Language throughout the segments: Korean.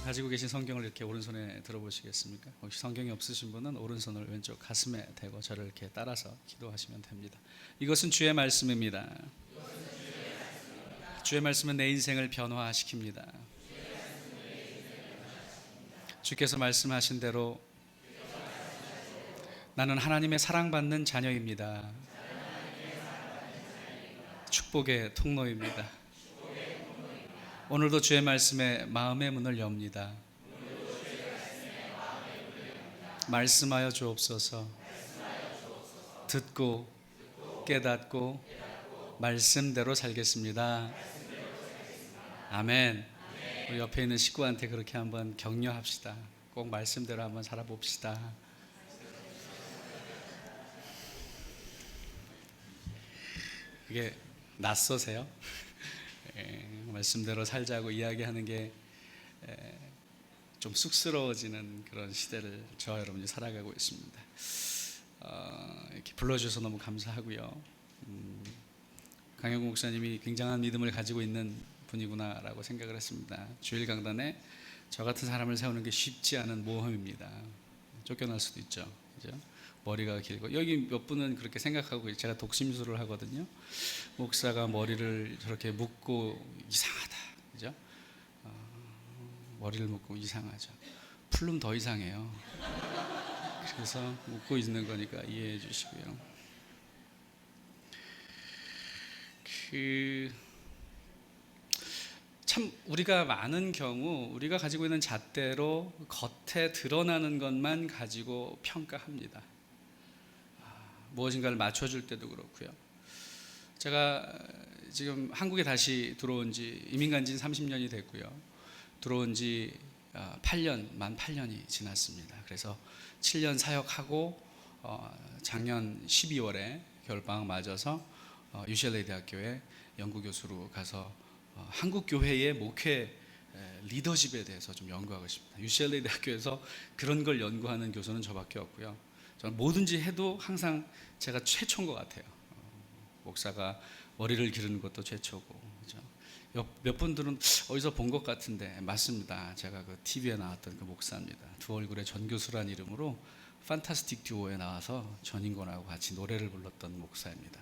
가지고 계신 성경을 이렇게 오른손에 들어보시겠습니까? 혹시 성경이 없으신 분은 오른손을 왼쪽 가슴에 대고 저를 이렇게 따라서 기도하시면 됩니다. 이것은 주의 말씀입니다. 주의 말씀은 내 인생을 변화시킵니다. 주께서 말씀하신 대로 나는 하나님의 사랑받는 자녀입니다. 축복의 통로입니다. 오늘도 주의 말씀에 마음의 문을 엽니다. 말씀하여 주옵소서. 듣고 깨닫고 말씀대로 살겠습니다. 아멘. 우리 옆에 있는 식구한테 그렇게 한번 격려합시다. 꼭 말씀대로 한번 살아봅시다. 이게 낯서세요? 말씀대로 살자고 이야기하는 게 좀 쑥스러워지는 그런 시대를 저와 여러분이 살아가고 있습니다. 이렇게 불러주셔서 너무 감사하고요. 강영구 목사님이 굉장한 믿음을 가지고 있는 분이구나라고 생각을 했습니다. 주일 강단에 저 같은 사람을 세우는 게 쉽지 않은 모험입니다. 쫓겨날 수도 있죠. 그죠? 머리가 길고, 여기 몇 분은 그렇게 생각하고, 제가 독심술을 하거든요. 목사가 머리를 저렇게 묶고 이상하다, 그죠? 머리를 묶고 이상하죠. 풀름 더 이상해요. 그래서 묶고 있는 거니까 이해해 주시고요. 참 우리가 많은 경우 우리가 가지고 있는 잣대로 겉에 드러나는 것만 가지고 평가합니다. 무엇인가를 맞춰줄 때도 그렇고요. 제가 지금 한국에 다시 들어온 지, 이민 간 지 30년이 됐고요. 들어온 지 8년, 만 8년이 지났습니다. 그래서 7년 사역하고 작년 12월에 겨울방학 맞아서 UCLA 대학교에 연구교수로 가서 한국 교회의 목회 리더십에 대해서 좀 연구하고 싶습니다. UCLA 대학교에서 그런 걸 연구하는 교수는 저밖에 없고요. 저는 뭐든지 해도 항상 제가 최초인 것 같아요. 목사가 머리를 기르는 것도 최초고, 그렇죠? 몇 분들은 어디서 본 것 같은데, 맞습니다. 제가 그 TV에 나왔던 그 목사입니다. 두 얼굴의 전교수란 이름으로 판타스틱 듀오에 나와서 전인권하고 같이 노래를 불렀던 목사입니다.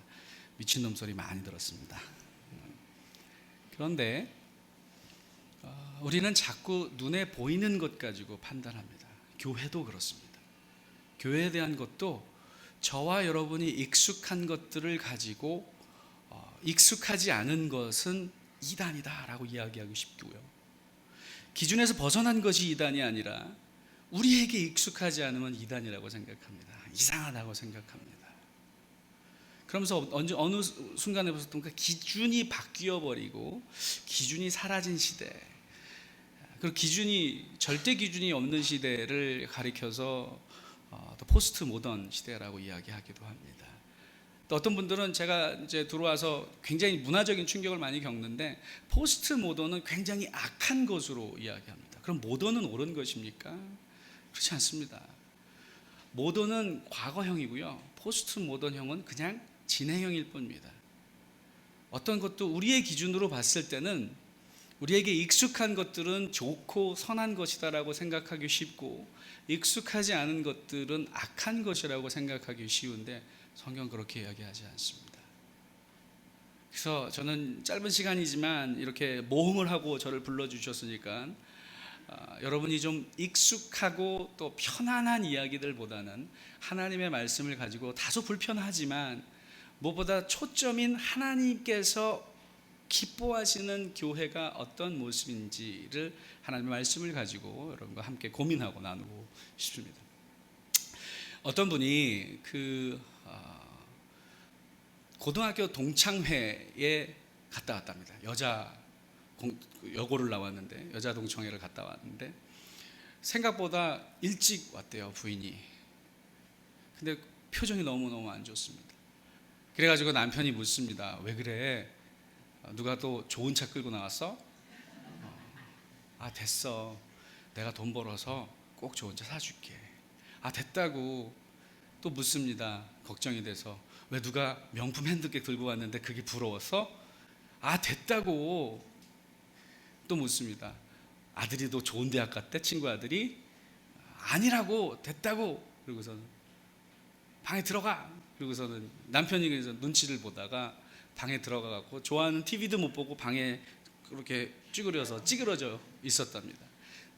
미친놈 소리 많이 들었습니다. 그런데 우리는 자꾸 눈에 보이는 것 가지고 판단합니다. 교회도 그렇습니다. 교회에 대한 것도 저와 여러분이 익숙한 것들을 가지고 익숙하지 않은 것은 이단이다 라고 이야기하고 싶고요. 기준에서 벗어난 것이 이단이 아니라 우리에게 익숙하지 않으면 이단이라고 생각합니다. 이상하다고 생각합니다. 그러면서 어느 순간에부터 기준이 바뀌어 버리고 기준이 사라진 시대, 그리고 절대 기준이 없는 시대를 가리켜서 또 포스트 모던 시대라고 이야기하기도 합니다. 또 어떤 분들은, 제가 이제 들어와서 굉장히 문화적인 충격을 많이 겪는데, 포스트 모던은 굉장히 악한 것으로 이야기합니다. 그럼 모던은 옳은 것입니까? 그렇지 않습니다. 모던은 과거형이고요, 포스트 모던형은 그냥 진행형일 뿐입니다. 어떤 것도 우리의 기준으로 봤을 때는 우리에게 익숙한 것들은 좋고 선한 것이다라고 생각하기 쉽고, 익숙하지 않은 것들은 악한 것이라고 생각하기 쉬운데, 성경은 그렇게 이야기하지 않습니다. 그래서 저는 짧은 시간이지만 이렇게 모험을 하고 저를 불러주셨으니까 여러분이 좀 익숙하고 또 편안한 이야기들보다는 하나님의 말씀을 가지고, 다소 불편하지만 무엇보다 초점인 하나님께서 기뻐하시는 교회가 어떤 모습인지를 하나님의 말씀을 가지고 여러분과 함께 고민하고 나누고 싶습니다. 어떤 분이 고등학교 동창회에 갔다 왔답니다. 여고를 나왔는데 여자 동창회를 갔다 왔는데 생각보다 일찍 왔대요, 부인이. 근데 표정이 너무너무 안 좋습니다. 그래가지고 남편이 묻습니다. 왜 그래? 누가 또 좋은 차 끌고 나왔어? 됐어. 내가 돈 벌어서 꼭 좋은 차 사줄게. 됐다고. 또 묻습니다. 걱정이 돼서. 왜 누가 명품 핸드백 들고 왔는데 그게 부러웠어? 됐다고. 또 묻습니다. 아들이 더 좋은 대학 갔대. 친구 아들이 아니라고, 됐다고. 그러고서는 방에 들어가. 그러고서는 남편이 그래서 눈치를 보다가 방에 들어가 갖고 좋아하는 TV도 못 보고 방에 그렇게 찌그러져 있었답니다.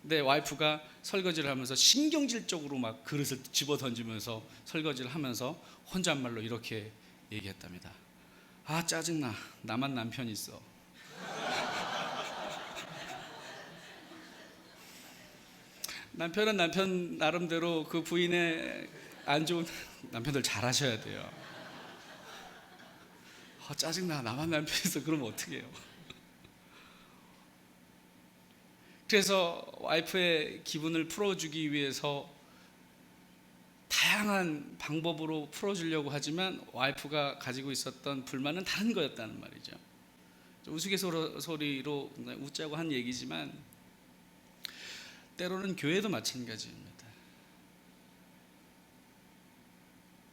근데 와이프가 설거지를 하면서 신경질적으로 막 그릇을 집어 던지면서 설거지를 하면서 혼잣말로 이렇게 얘기했답니다. 아, 짜증나. 나만 남편 있어. 남편은 남편 나름대로 그 부인의 안 좋은, 남편들 잘하셔야 돼요. 아, 짜증나. 나만 남편 있어. 그러면 어떻게 해요? 그래서 와이프의 기분을 풀어주기 위해서 다양한 방법으로 풀어주려고 하지만 와이프가 가지고 있었던 불만은 다른 거였다는 말이죠. 우스갯소리로 웃자고 한 얘기지만 때로는 교회도 마찬가지입니다.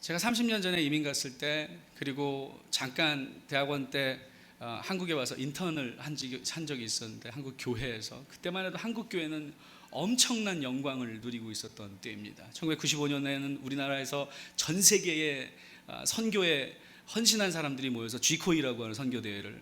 제가 30년 전에 이민 갔을 때, 그리고 잠깐 대학원 때 한국에 와서 인턴을 한 적이 있었는데, 한국 교회에서, 그때만 해도 한국 교회는 엄청난 영광을 누리고 있었던 때입니다. 1995년에는 우리나라에서 전 세계의 선교에 헌신한 사람들이 모여서 G코이라고 하는 선교 대회를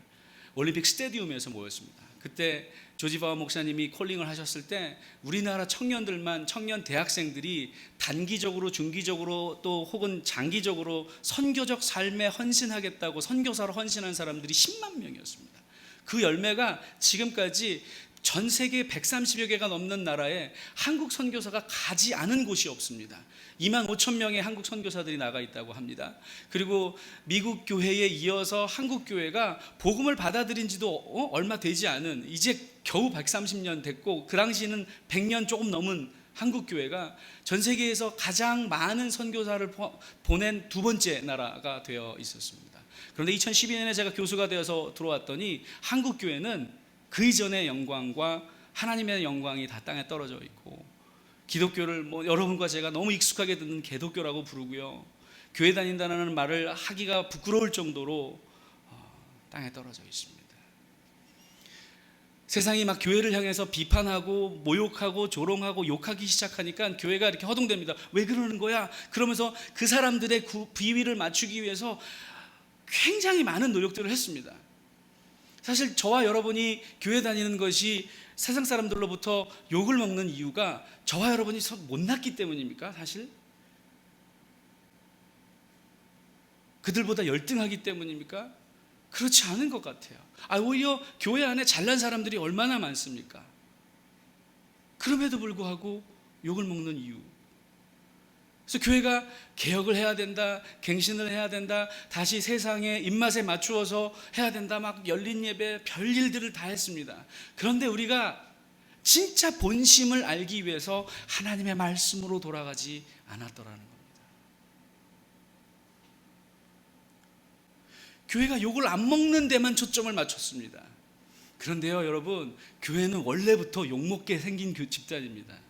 올림픽 스테디움에서 모였습니다. 그때 조지 바워 목사님이 콜링을 하셨을 때 우리나라 청년들만, 청년 대학생들이 단기적으로, 중기적으로 또 혹은 장기적으로 선교적 삶에 헌신하겠다고 선교사로 헌신한 사람들이 10만 명이었습니다. 그 열매가 지금까지 전 세계 130여 개가 넘는 나라에 한국 선교사가 가지 않은 곳이 없습니다. 2만 5천 명의 한국 선교사들이 나가 있다고 합니다. 그리고 미국 교회에 이어서 한국 교회가 복음을 받아들인 지도 얼마 되지 않은, 이제 겨우 130년 됐고, 그 당시는 100년 조금 넘은 한국 교회가 전 세계에서 가장 많은 선교사를 보낸 두 번째 나라가 되어 있었습니다. 그런데 2012년에 제가 교수가 되어서 들어왔더니 한국 교회는 그 이전의 영광과 하나님의 영광이 다 땅에 떨어져 있고, 기독교를 여러분과 제가 너무 익숙하게 듣는 개독교라고 부르고요, 교회 다닌다는 말을 하기가 부끄러울 정도로 땅에 떨어져 있습니다. 세상이 막 교회를 향해서 비판하고 모욕하고 조롱하고 욕하기 시작하니까 교회가 이렇게 허둥댑니다. 왜 그러는 거야? 그러면서 그 사람들의 비위를 맞추기 위해서 굉장히 많은 노력들을 했습니다. 사실 저와 여러분이 교회 다니는 것이 세상 사람들로부터 욕을 먹는 이유가 저와 여러분이 못났기 때문입니까? 사실 그들보다 열등하기 때문입니까? 그렇지 않은 것 같아요. 오히려 교회 안에 잘난 사람들이 얼마나 많습니까? 그럼에도 불구하고 욕을 먹는 이유. 그래서 교회가 개혁을 해야 된다, 갱신을 해야 된다, 다시 세상의 입맛에 맞추어서 해야 된다, 막 열린 예배, 별일들을 다 했습니다. 그런데 우리가 진짜 본심을 알기 위해서 하나님의 말씀으로 돌아가지 않았더라는 겁니다. 교회가 욕을 안 먹는 데만 초점을 맞췄습니다. 그런데요, 여러분, 교회는 원래부터 욕먹게 생긴 집단입니다.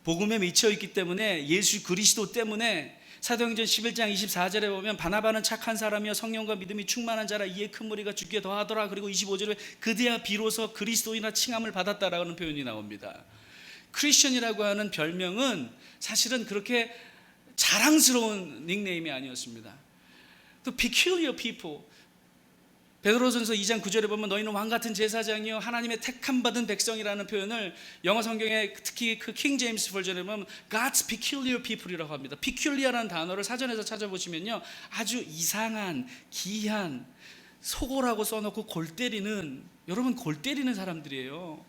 복음에 미쳐있기 때문에, 예수 그리스도 때문에 사도행전 11장 24절에 보면 바나바는 착한 사람이여 성령과 믿음이 충만한 자라 이에 큰 무리가 죽게 더하더라. 그리고 25절에 그대야 비로소 그리스도인이라 칭함을 받았다라는 표현이 나옵니다. 크리스천이라고 하는 별명은 사실은 그렇게 자랑스러운 닉네임이 아니었습니다. 또 peculiar people, 베드로전서 2장 9절에 보면 너희는 왕같은 제사장이요 하나님의 택함 받은 백성이라는 표현을 영어 성경에 특히 그 킹 제임스 버전에 보면 God's peculiar people이라고 합니다. peculiar라는 단어를 사전에서 찾아보시면요, 아주 이상한, 기이한, 소고라고 써놓고 골 때리는, 여러분 골 때리는 사람들이에요.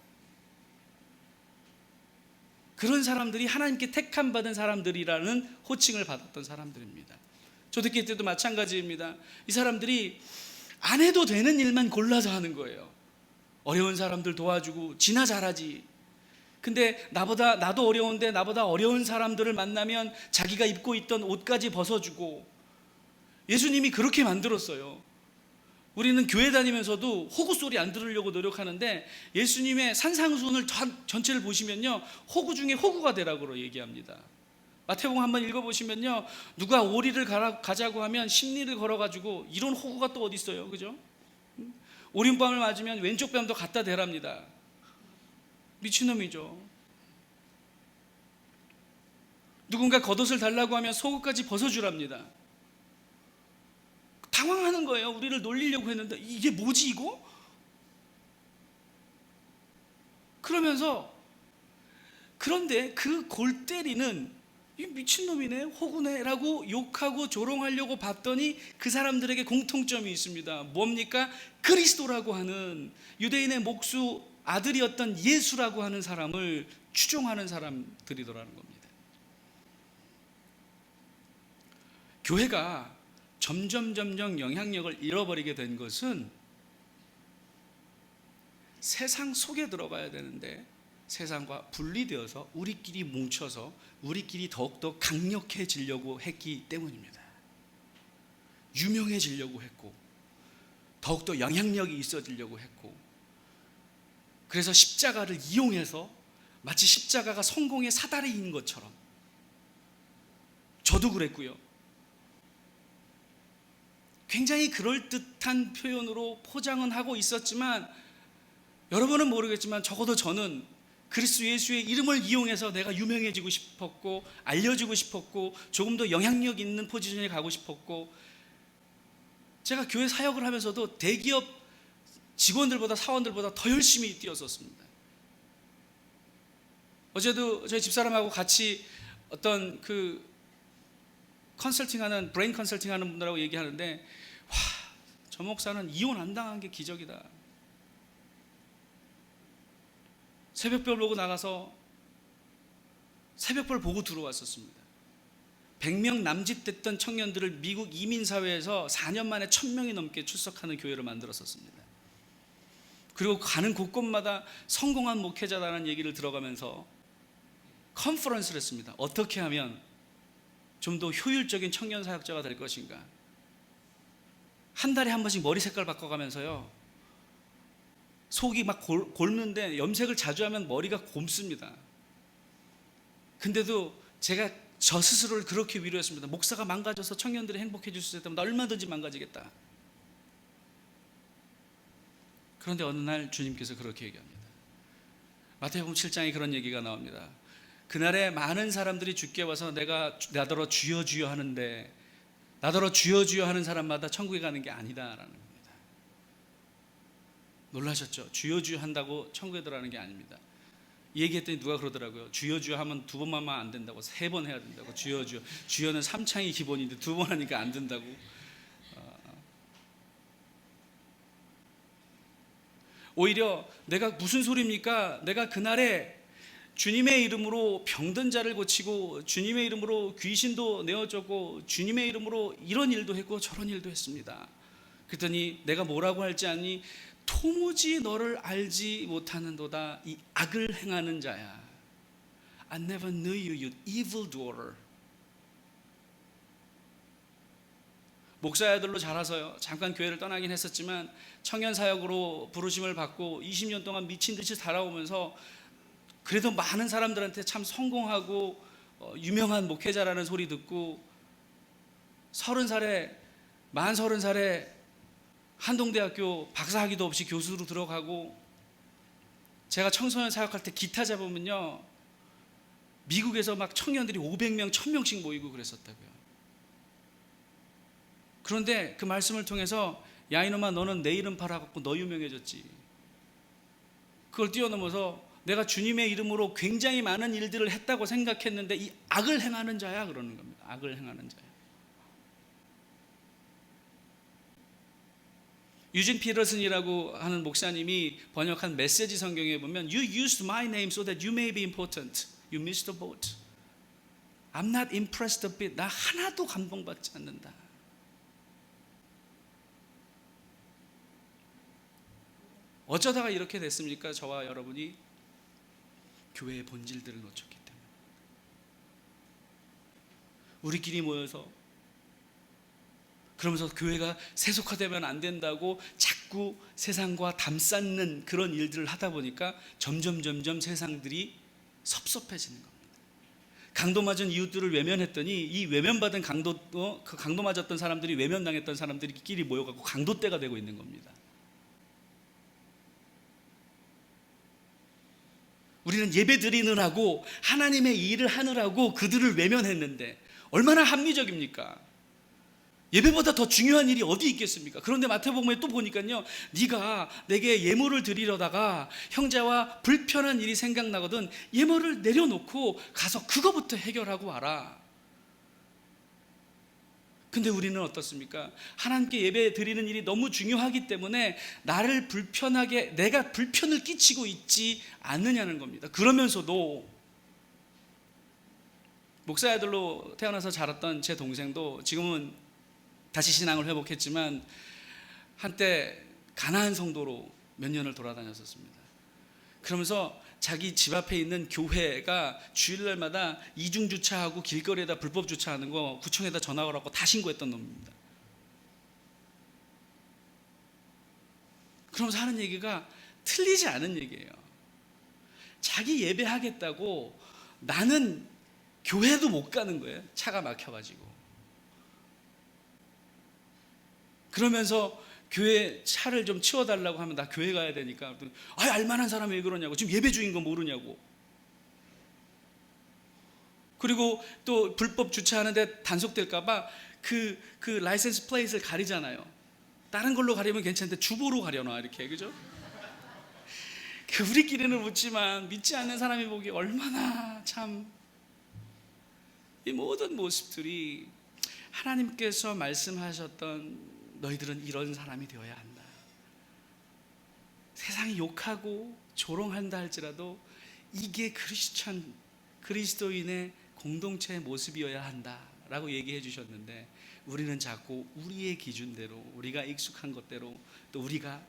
그런 사람들이 하나님께 택함 받은 사람들이라는 호칭을 받았던 사람들입니다. 초대교회 때도 마찬가지입니다. 이 사람들이 안 해도 되는 일만 골라서 하는 거예요. 어려운 사람들 도와주고, 지나 잘하지. 근데 나도 어려운데 나보다 어려운 사람들을 만나면 자기가 입고 있던 옷까지 벗어주고, 예수님이 그렇게 만들었어요. 우리는 교회 다니면서도 호구 소리 안 들으려고 노력하는데 예수님의 산상수훈을 전체를 보시면요, 호구 중에 호구가 되라고 얘기합니다. 마태복음 한번 읽어보시면요, 누가 오리를 가자고 하면 십리를 걸어가지고, 이런 호구가 또 어디 있어요, 그죠? 오른뺨을 맞으면 왼쪽 뺨도 갖다 대랍니다. 미친놈이죠. 누군가 겉옷을 달라고 하면 속옷까지 벗어주랍니다. 당황하는 거예요. 우리를 놀리려고 했는데 이게 뭐지 이거? 그러면서 그런데 그 골 때리는 이 미친놈이네 호구네 라고 욕하고 조롱하려고 봤더니 그 사람들에게 공통점이 있습니다. 뭡니까? 그리스도라고 하는 유대인의 목수 아들이었던 예수라고 하는 사람을 추종하는 사람들이더라는 겁니다. 교회가 점점 영향력을 잃어버리게 된 것은 세상 속에 들어가야 되는데 세상과 분리되어서 우리끼리 뭉쳐서 우리끼리 더욱더 강력해지려고 했기 때문입니다. 유명해지려고 했고 더욱더 영향력이 있어지려고 했고, 그래서 십자가를 이용해서 마치 십자가가 성공의 사다리인 것처럼, 저도 그랬고요, 굉장히 그럴듯한 표현으로 포장은 하고 있었지만 여러분은 모르겠지만 적어도 저는 그리스도 예수의 이름을 이용해서 내가 유명해지고 싶었고 알려지고 싶었고 조금 더 영향력 있는 포지션에 가고 싶었고, 제가 교회 사역을 하면서도 대기업 직원들보다 사원들보다 더 열심히 뛰었었습니다. 어제도 저희 집사람하고 같이 어떤 그 컨설팅하는 브레인 컨설팅하는 분들하고 얘기하는데, 와, 저 목사는 이혼 안 당한 게 기적이다. 새벽별 보고 나가서 새벽별 보고 들어왔었습니다. 100명 남짓됐던 청년들을 미국 이민사회에서 4년 만에 1000명이 넘게 출석하는 교회를 만들었었습니다. 그리고 가는 곳곳마다 성공한 목회자라는 얘기를 들어가면서 컨퍼런스를 했습니다. 어떻게 하면 좀 더 효율적인 청년 사역자가 될 것인가. 한 달에 한 번씩 머리 색깔 바꿔가면서요, 속이 막 곪는데 염색을 자주 하면 머리가 곪습니다. 근데도 제가 저 스스로를 그렇게 위로했습니다. 목사가 망가져서 청년들이 행복해질 수 있다면 나 얼마든지 망가지겠다. 그런데 어느 날 주님께서 그렇게 얘기합니다. 마태복음 7장에 그런 얘기가 나옵니다. 그날에 많은 사람들이 주께 와서 내가 나더러 주여 주여 하는데, 나더러 주여 주여 하는 사람마다 천국에 가는 게 아니다라는 겁니다. 놀라셨죠? 주여 주여 한다고 천국에 들어가는 게 아닙니다. 이 얘기했더니 누가 그러더라고요. 주여 주여 하면 2번만 하면 안 된다고, 3번 해야 된다고. 주여 주여, 주여는 3창이 기본인데 2번 하니까 안 된다고. 오히려 내가 무슨 소리입니까? 내가 그날에 주님의 이름으로 병든 자를 고치고 주님의 이름으로 귀신도 내어줬고 주님의 이름으로 이런 일도 했고 저런 일도 했습니다. 그랬더니 내가 뭐라고 할지 아니, 도무지 너를 알지 못하는도다 이 악을 행하는 자야. I never knew you, you evildoer. 목사의 아들로 자라서요, 잠깐 교회를 떠나긴 했었지만 청년 사역으로 부르심을 받고 20년 동안 미친 듯이 살아오면서 그래도 많은 사람들한테 참 성공하고 유명한 목회자라는 소리 듣고, 30살에 만 30살에 한동대학교 박사학위도 없이 교수로 들어가고, 제가 청소년 사역할 때 기타 잡으면요 미국에서 막 청년들이 500명 1000명씩 모이고 그랬었다고요. 그런데 그 말씀을 통해서 야 이놈아 너는 내 이름 팔아갖고 너 유명해졌지. 그걸 뛰어넘어서 내가 주님의 이름으로 굉장히 많은 일들을 했다고 생각했는데 이 악을 행하는 자야 그러는 겁니다. 악을 행하는 자야. 유진 피터슨이라고 하는 목사님이 번역한 메시지 성경에 보면 You used my name so that you may be important. You missed the boat. I'm not impressed a bit. 나 하나도 감동받지 않는다. 어쩌다가 이렇게 됐습니까? 저와 여러분이 교회의 본질들을 놓쳤기 때문에. 우리끼리 모여서 그러면서 교회가 세속화되면 안 된다고 자꾸 세상과 담쌓는 그런 일들을 하다 보니까 점점 세상들이 섭섭해지는 겁니다. 강도 맞은 이웃들을 외면했더니 이 외면받은 그 강도 맞았던 사람들이 외면당했던 사람들끼리 모여갖고 강도떼가 되고 있는 겁니다. 우리는 예배 드리느라고 하나님의 일을 하느라고 그들을 외면했는데 얼마나 합리적입니까? 예배보다 더 중요한 일이 어디 있겠습니까? 그런데 마태복음에 또 보니까요, 네가 내게 예물을 드리려다가 형제와 불편한 일이 생각나거든 예물을 내려놓고 가서 그거부터 해결하고 와라. 근데 우리는 어떻습니까? 하나님께 예배 드리는 일이 너무 중요하기 때문에 나를 불편하게, 내가 불편을 끼치고 있지 않느냐는 겁니다. 그러면서도 목사 아들로 태어나서 자랐던 제 동생도 지금은 다시 신앙을 회복했지만 한때 가나안 성도로 몇 년을 돌아다녔었습니다. 그러면서 자기 집 앞에 있는 교회가 주일날마다 이중 주차하고 길거리에다 불법 주차하는 거 구청에다 전화를 하고 다 신고했던 놈입니다. 그러면서 하는 얘기가 틀리지 않은 얘기예요. 자기 예배하겠다고 나는 교회도 못 가는 거예요. 차가 막혀가지고. 그러면서 교회 차를 좀 치워달라고 하면 나 교회 가야 되니까, 알만한 사람이 왜 그러냐고, 지금 예배 중인 거 모르냐고. 그리고 또 불법 주차하는데 단속될까봐 그 라이센스 플레이트를 가리잖아요. 다른 걸로 가리면 괜찮은데 주보로 가려놔 이렇게, 그죠? 우리끼리는 묻지만 믿지 않는 사람이 보기 얼마나 참, 이 모든 모습들이 하나님께서 말씀하셨던 너희들은 이런 사람이 되어야 한다. 세상이 욕하고 조롱한다 할지라도 이게 그리스도인의 공동체의 모습이어야 한다라고 얘기해 주셨는데, 우리는 자꾸 우리의 기준대로, 우리가 익숙한 것대로, 또 우리가,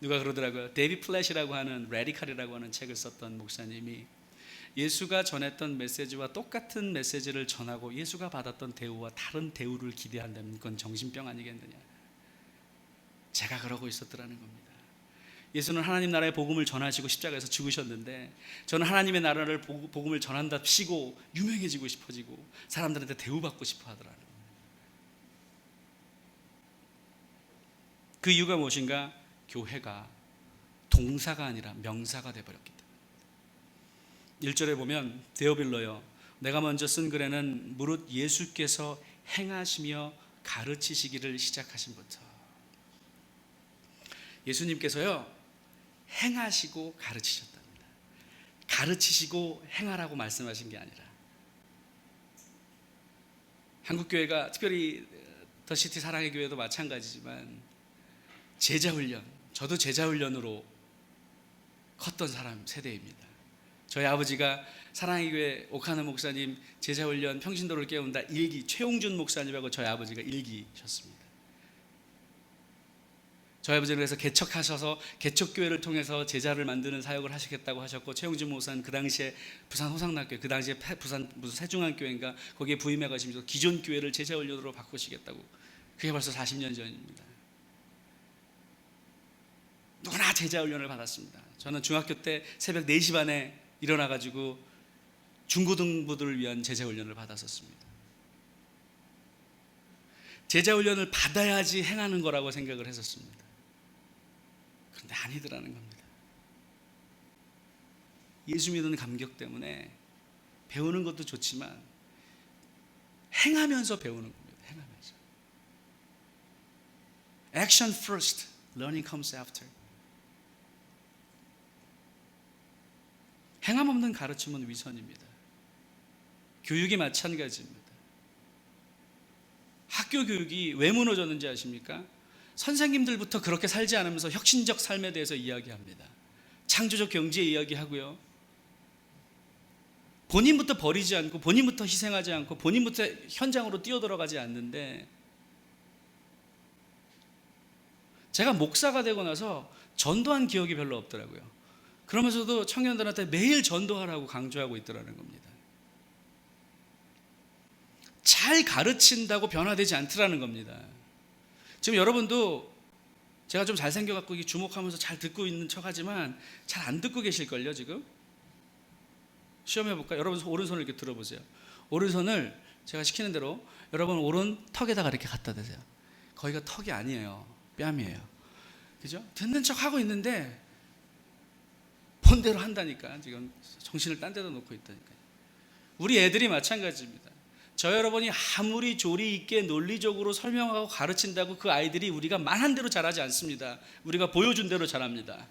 누가 그러더라고요. 데이비 플랫이라고 하는, 레디칼이라고 하는 책을 썼던 목사님이 예수가 전했던 메시지와 똑같은 메시지를 전하고 예수가 받았던 대우와 다른 대우를 기대한다면 그건 정신병 아니겠느냐. 제가 그러고 있었더라는 겁니다. 예수는 하나님 나라의 복음을 전하시고 십자가에서 죽으셨는데 저는 하나님의 나라를 복음을 전한답시고 유명해지고 싶어지고 사람들한테 대우받고 싶어 하더라는 겁니다. 그 이유가 무엇인가? 교회가 동사가 아니라 명사가 되어버렸기 때문에. 1절에 보면 데오빌로여, 내가 먼저 쓴 글에는 무릇 예수께서 행하시며 가르치시기를 시작하신부터. 예수님께서요 행하시고 가르치셨답니다. 가르치시고 행하라고 말씀하신 게 아니라, 한국교회가 특별히 더시티 사랑의 교회도 마찬가지지만 제자훈련, 저도 제자훈련으로 컸던 사람 세대입니다. 저희 아버지가 사랑의 교회 오카노 목사님 제자훈련 평신도를 깨운다 일기, 최용준 목사님하고 저희 아버지가 일기셨습니다. 저희 아버지는 그래서 개척하셔서 개척교회를 통해서 제자를 만드는 사역을 하시겠다고 하셨고, 최용준 목사는 그 당시에 부산 호상학교, 그 당시에 부산 무슨 세중앙교회인가 거기에 부임해 가시면서 기존 교회를 제자훈련으로 바꾸시겠다고. 그게 벌써 40년 전입니다. 누구나 제자훈련을 받았습니다. 저는 중학교 때 새벽 4시 반에 일어나가지고 중고등부들을 위한 제자훈련을 받았었습니다. 제자훈련을 받아야지 행하는 거라고 생각을 했었습니다. 그런데 아니더라는 겁니다. 예수 믿는 감격 때문에 배우는 것도 좋지만 행하면서 배우는 겁니다. 행하면서. Action first, learning comes after. 행함 없는 가르침은 위선입니다. 교육이 마찬가지입니다. 학교 교육이 왜 무너졌는지 아십니까? 선생님들부터 그렇게 살지 않으면서 혁신적 삶에 대해서 이야기합니다. 창조적 경제 이야기하고요. 본인부터 버리지 않고, 본인부터 희생하지 않고, 본인부터 현장으로 뛰어들어가지 않는데, 제가 목사가 되고 나서 전도한 기억이 별로 없더라고요. 그러면서도 청년들한테 매일 전도하라고 강조하고 있더라는 겁니다. 잘 가르친다고 변화되지 않더라는 겁니다. 지금 여러분도 제가 좀 잘생겨갖고 주목하면서 잘 듣고 있는 척하지만 잘 안 듣고 계실걸요. 지금 시험해볼까요? 여러분 오른손을 이렇게 들어보세요. 오른손을 제가 시키는 대로 여러분 오른 턱에다가 이렇게 갖다 대세요. 거기가 턱이 아니에요, 뺨이에요. 그죠? 듣는 척하고 있는데 나온 대로 한다니까. 지금 정신을 딴 데다 놓고 있다니까요. 우리 애들이 마찬가지입니다. 저 여러분이 아무리 조리 있게 논리적으로 설명하고 가르친다고 그 아이들이 우리가 말한 대로 잘하지 않습니다. 우리가 보여준 대로 잘합니다.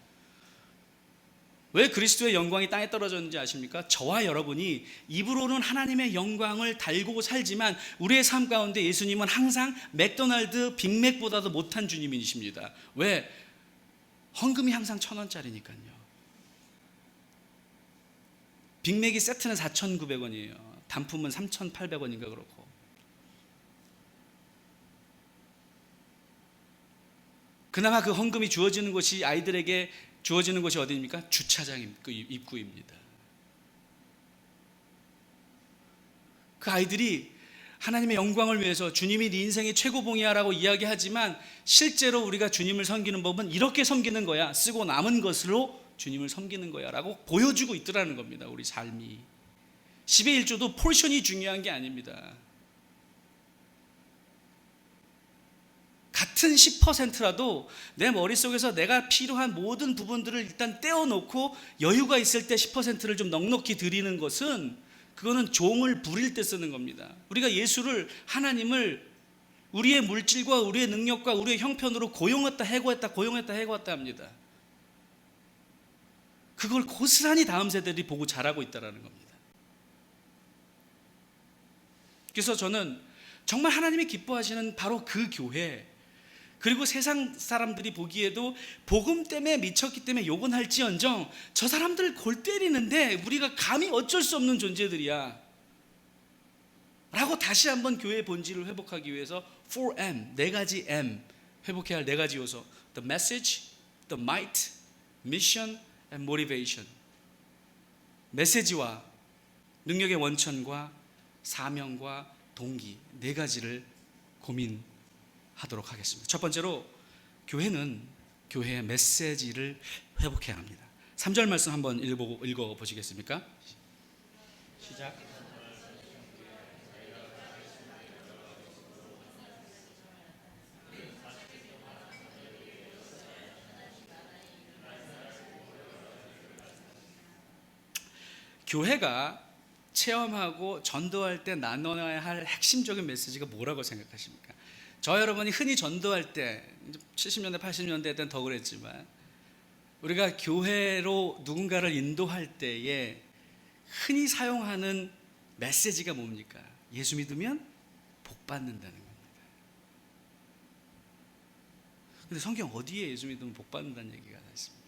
왜 그리스도의 영광이 땅에 떨어졌는지 아십니까? 저와 여러분이 입으로는 하나님의 영광을 달고 살지만 우리의 삶 가운데 예수님은 항상 맥도날드 빅맥보다도 못한 주님이십니다. 왜? 헌금이 항상 1,000원짜리니까요. 빅맥이 세트는 4,900원이에요. 단품은 3,800원인가 그렇고. 그나마 그 헌금이 주어지는 곳이 아이들에게 주어지는 곳이 어디입니까? 주차장 입구입니다. 그 아이들이 하나님의 영광을 위해서 주님이 네 인생의 최고봉이야라고 이야기하지만 실제로 우리가 주님을 섬기는 법은 이렇게 섬기는 거야. 쓰고 남은 것으로 주님을 섬기는 거야 라고 보여주고 있더라는 겁니다. 우리 삶이. 10의 1조도 포션이 중요한 게 아닙니다. 같은 10%라도 내 머릿속에서 내가 필요한 모든 부분들을 일단 떼어놓고 여유가 있을 때 10%를 좀 넉넉히 드리는 것은 그거는 종을 부릴 때 쓰는 겁니다. 우리가 예수를, 하나님을 우리의 물질과 우리의 능력과 우리의 형편으로 고용했다 해고했다 합니다. 그걸 고스란히 다음 세대들이 보고 자라고 있다는 겁니다. 그래서 저는 정말 하나님이 기뻐하시는 바로 그 교회, 그리고 세상 사람들이 보기에도 복음 때문에 미쳤기 때문에 욕은 할지언정 저 사람들 골 때리는데 우리가 감히 어쩔 수 없는 존재들이야 라고 다시 한번 교회의 본질을 회복하기 위해서 4M, 4가지 M, 회복해야 할 4가지 요소, The message, the might, mission and motivation. 메시지와 능력의 원천과 사명과 동기 4가지를 고민하도록 하겠습니다. 첫 번째로 교회는 교회의 메시지를 회복해야 합니다. 3절 말씀 한번 읽어보시겠습니까? 시작. 교회가 체험하고 전도할 때 나눠야 할 핵심적인 메시지가 뭐라고 생각하십니까? 저 여러분이 흔히 전도할 때 70년대 80년대 때는 더 그랬지만 우리가 교회로 누군가를 인도할 때에 흔히 사용하는 메시지가 뭡니까? 예수 믿으면 복 받는다는 겁니다. 근데 성경 어디에 예수 믿으면 복 받는다는 얘기가 있습니다?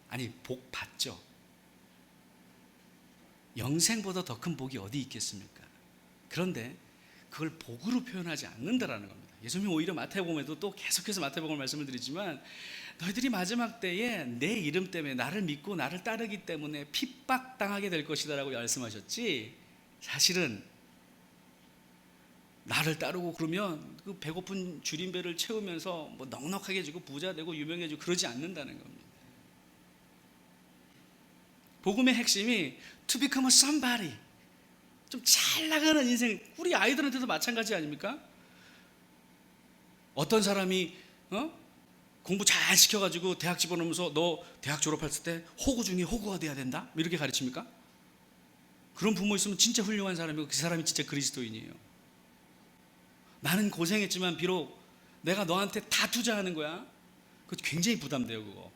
아니, 복 받죠. 영생보다 더 큰 복이 어디 있겠습니까? 그런데 그걸 복으로 표현하지 않는다라는 겁니다. 예수님이 오히려 마태복음에도 또 계속해서 마태복음 말씀을 드리지만 너희들이 마지막 때에 내 이름 때문에 나를 믿고 나를 따르기 때문에 핍박당하게 될 것이다 라고 말씀하셨지, 사실은 나를 따르고 그러면 그 배고픈 줄임배를 채우면서 뭐 넉넉하게 해주고 부자 되고 유명해지고 그러지 않는다는 겁니다. 복음의 핵심이 to become a somebody, 좀 잘 나가는 인생. 우리 아이들한테도 마찬가지 아닙니까? 어떤 사람이 공부 잘 시켜가지고 대학 집어넣으면서 너 대학 졸업했을 때 호구 중에 호구가 돼야 된다? 이렇게 가르칩니까? 그런 부모 있으면 진짜 훌륭한 사람이고 그 사람이 진짜 그리스도인이에요. 나는 고생했지만 비록 내가 너한테 다 투자하는 거야. 그거 굉장히 부담돼요. 그거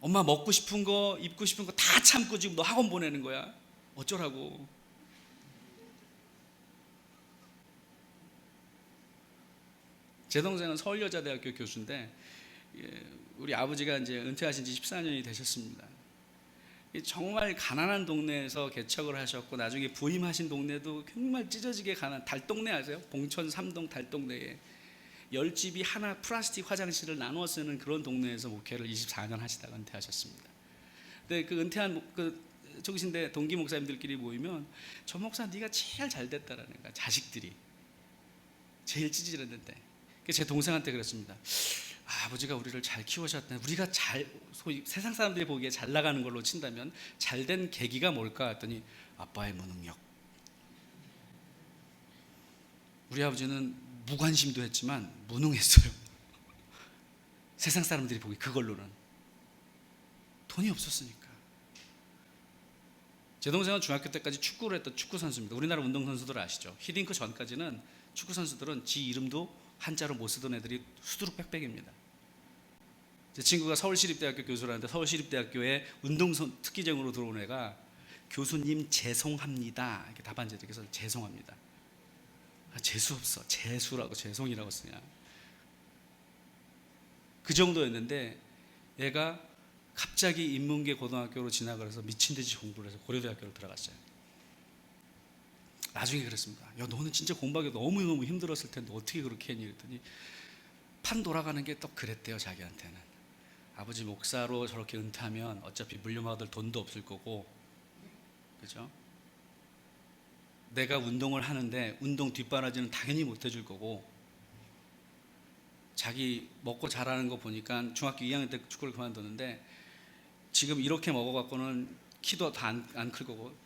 엄마 먹고 싶은 거 입고 싶은 거 다 참고 지금 너 학원 보내는 거야. 어쩌라고. 제 동생은 서울여자대학교 교수인데 우리 아버지가 이제 은퇴하신 지 14년이 되셨습니다. 정말 가난한 동네에서 개척을 하셨고 나중에 부임하신 동네도 정말 찢어지게 가난 달동네 아세요? 봉천 3동 달동네에 10집이 하나 플라스틱 화장실을 나누어 쓰는 그런 동네에서 목회를 24년 하시다가 은퇴하셨습니다. 근데 그 은퇴한 저기신데 동기 목사님들끼리 모이면 저 목사 네가 제일 잘 됐다라는 거야. 자식들이 제일 찌질했는데. 제 동생한테 그랬습니다. 아버지가 우리를 잘 키우셨다. 우리가 잘, 소위 세상 사람들이 보기에 잘 나가는 걸로 친다면 잘된 계기가 뭘까 했더니 아빠의 무능력. 우리 아버지는 무관심도 했지만 무능했어요. 세상 사람들이 보기 그걸로는. 돈이 없었으니까. 제 동생은 중학교 때까지 축구를 했던 축구 선수입니다. 우리나라 운동 선수들 아시죠? 히딩크 전까지는 축구 선수들은 지 이름도 한자로 못 쓰던 애들이 수두룩 빽빽입니다. 제 친구가 서울시립대학교 교수라는데 서울시립대학교에 운동 특기생으로 들어온 애가 교수님 죄송합니다 이렇게 답안지에 그래서 죄송합니다. 재수 없어. 재수라고 죄송이라고 쓰냐. 그 정도였는데 얘가 갑자기 인문계 고등학교로 진학을 해서 미친듯이 공부를 해서 고려대학교로 들어갔어요. 나중에 그랬습니다. 야, 너는 진짜 공부하기 너무너무 힘들었을 텐데 어떻게 그렇게 했니? 그랬더니 판 돌아가는 게 또 그랬대요. 자기한테는 아버지 목사로 저렇게 은퇴하면 어차피 물려받을 돈도 없을 거고, 그죠? 내가 운동을 하는데 운동 뒷바라지는 당연히 못 해줄 거고, 자기 먹고 자라는 거 보니까 중학교 2학년 때 축구를 그만뒀는데 지금 이렇게 먹어갖고는 키도 다 안 클 거고,